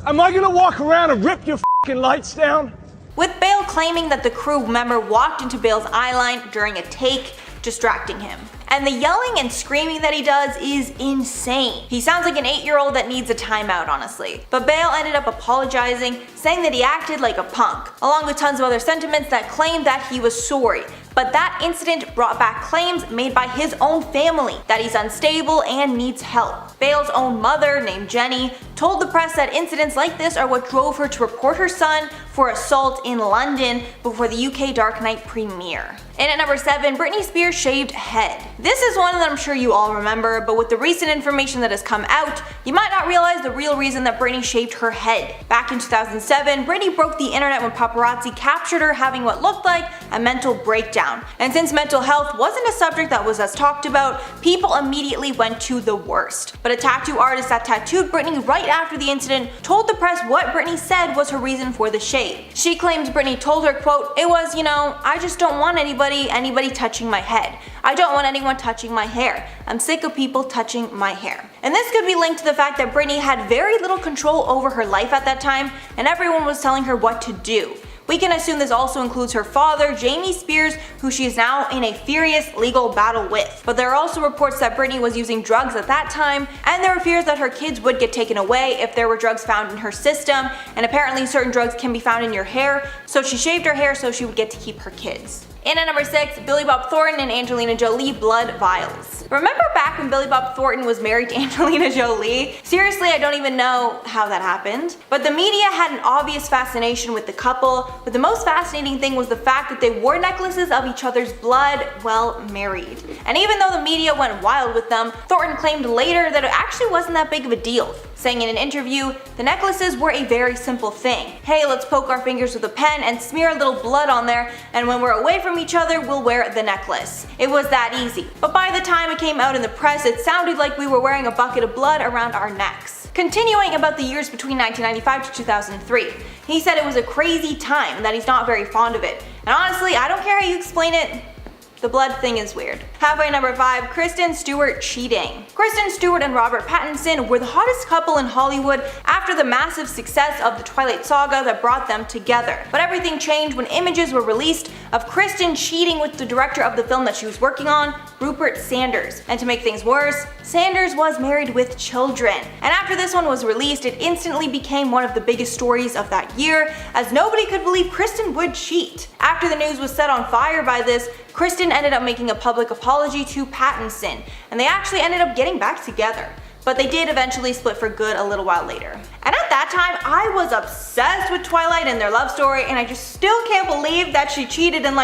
Am I gonna walk around and rip your lights down? With Bale claiming that the crew member walked into Bale's eyeline during a take, distracting him. And the yelling and screaming that he does is insane. He sounds like an 8-year-old that needs a timeout, honestly. But Bale ended up apologizing, saying that he acted like a punk, along with tons of other sentiments that claimed that he was sorry. But that incident brought back claims made by his own family that he's unstable and needs help. Bale's own mother, named Jenny, told the press that incidents like this are what drove her to report her son for assault in London before the UK Dark Knight premiere. And at number 7, Britney Spears' shaved head. This is one that I'm sure you all remember, but with the recent information that has come out, you might not realize the real reason that Britney shaved her head. Back in 2007, Britney broke the internet when paparazzi captured her having what looked like a mental breakdown. And since mental health wasn't a subject that was as talked about, people immediately went to the worst. But a tattoo artist that tattooed Britney right after the incident told the press what Britney said was her reason for the shave. She claims Britney told her, quote, "It was, I just don't want anybody touching my head. I don't want anyone touching my hair. I'm sick of people touching my hair." And this could be linked to the fact that Britney had very little control over her life at that time, and everyone was telling her what to do. We can assume this also includes her father, Jamie Spears, who she is now in a furious legal battle with. But there are also reports that Britney was using drugs at that time, and there were fears that her kids would get taken away if there were drugs found in her system, and apparently certain drugs can be found in your hair, so she shaved her hair so she would get to keep her kids. And at number 6, Billy Bob Thornton and Angelina Jolie blood vials. Remember back when Billy Bob Thornton was married to Angelina Jolie? Seriously, I don't even know how that happened. But the media had an obvious fascination with the couple, but the most fascinating thing was the fact that they wore necklaces of each other's blood while married. And even though the media went wild with them, Thornton claimed later that it actually wasn't that big of a deal, saying in an interview, "The necklaces were a very simple thing. Hey, let's poke our fingers with a pen and smear a little blood on there, and when we're away from each other, we'll wear the necklace. It was that easy." But by the time it came out in the press, it sounded like we were wearing a bucket of blood around our necks. Continuing about the years between 1995 to 2003, he said it was a crazy time and that he's not very fond of it. And honestly, I don't care how you explain it, the blood thing is weird. Halfway number 5, Kristen Stewart cheating. Kristen Stewart and Robert Pattinson were the hottest couple in Hollywood after the massive success of the Twilight saga that brought them together. But everything changed when images were released of Kristen cheating with the director of the film that she was working on, Rupert Sanders. And to make things worse, Sanders was married with children. And after this one was released, it instantly became one of the biggest stories of that year, as nobody could believe Kristen would cheat. After the news was set on fire by this, Kristen ended up making a public apology to Pattinson, and they actually ended up getting back together. But they did eventually split for good a little while later. And at that time, I was obsessed with Twilight and their love story, and I just still can't believe that she cheated and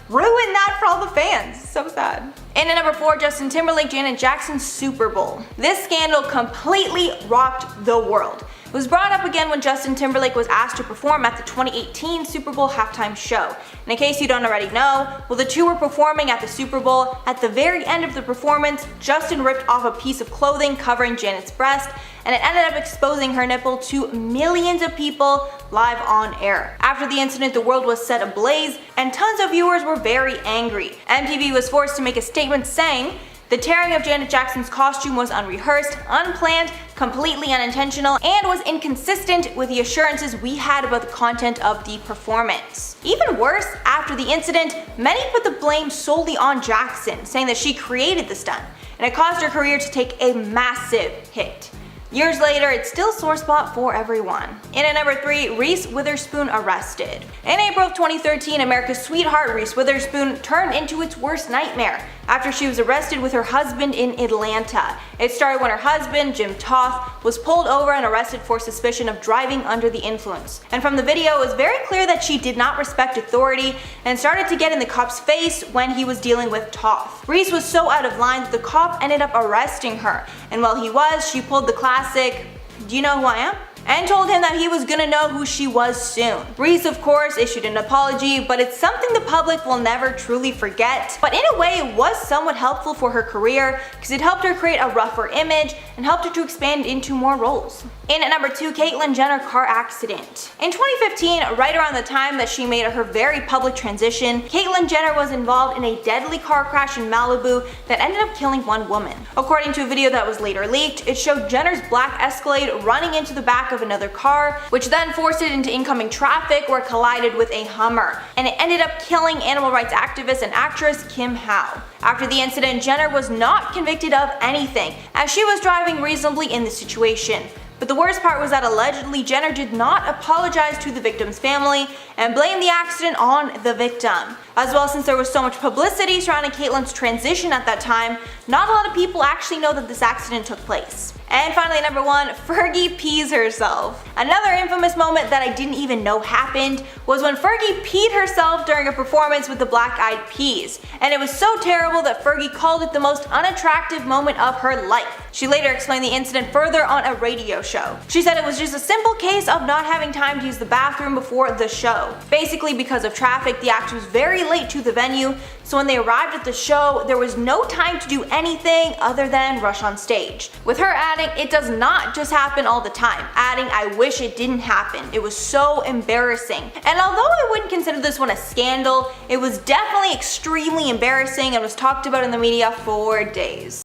ruined that for all the fans. So sad. And at number 4, Justin Timberlake, Janet Jackson's Super Bowl. This scandal completely rocked the world. It was brought up again when Justin Timberlake was asked to perform at the 2018 Super Bowl halftime show. And in case you don't already know, while the two were performing at the Super Bowl, at the very end of the performance, Justin ripped off a piece of clothing covering Janet's breast, and it ended up exposing her nipple to millions of people live on air. After the incident, the world was set ablaze, and tons of viewers were very angry. MTV was forced to make a statement saying, "The tearing of Janet Jackson's costume was unrehearsed, unplanned, completely unintentional, and was inconsistent with the assurances we had about the content of the performance." Even worse, after the incident, many put the blame solely on Jackson, saying that she created the stunt, and it caused her career to take a massive hit. Years later, it's still a sore spot for everyone. And at number 3, Reese Witherspoon arrested. In April of 2013, America's sweetheart Reese Witherspoon turned into its worst nightmare. after she was arrested with her husband in Atlanta. It started when her husband, Jim Toth, was pulled over and arrested for suspicion of driving under the influence. And from the video, it was very clear that she did not respect authority and started to get in the cop's face when he was dealing with Toth. Reese was so out of line that the cop ended up arresting her. And while he was, she pulled the classic, "Do you know who I am?" and told him that he was gonna know who she was soon. Reese, of course, issued an apology, but it's something the public will never truly forget. But in a way, it was somewhat helpful for her career because it helped her create a rougher image and helped her to expand into more roles. In at number 2, Caitlyn Jenner car accident. In 2015, right around the time that she made her very public transition, Caitlyn Jenner was involved in a deadly car crash in Malibu that ended up killing one woman. According to a video that was later leaked, it showed Jenner's black Escalade running into the back of another car, which then forced it into incoming traffic where it collided with a Hummer, and it ended up killing animal rights activist and actress Kim Howe. After the incident, Jenner was not convicted of anything, as she was driving reasonably in the situation. But the worst part was that allegedly Jenner did not apologize to the victim's family and blamed the accident on the victim. As well, since there was so much publicity surrounding Caitlyn's transition at that time, not a lot of people actually know that this accident took place. And finally, number 1, Fergie pees herself. Another infamous moment that I didn't even know happened was when Fergie peed herself during a performance with the Black Eyed Peas. And it was so terrible that Fergie called it the most unattractive moment of her life. She later explained the incident further on a radio show. She said it was just a simple case of not having time to use the bathroom before the show. Basically, because of traffic, the act was very late to the venue, so when they arrived at the show, there was no time to do anything other than rush on stage. With her adding, it does not just happen all the time, adding, "I wish it didn't happen. It was so embarrassing." And although I wouldn't consider this one a scandal, it was definitely extremely embarrassing and was talked about in the media for days.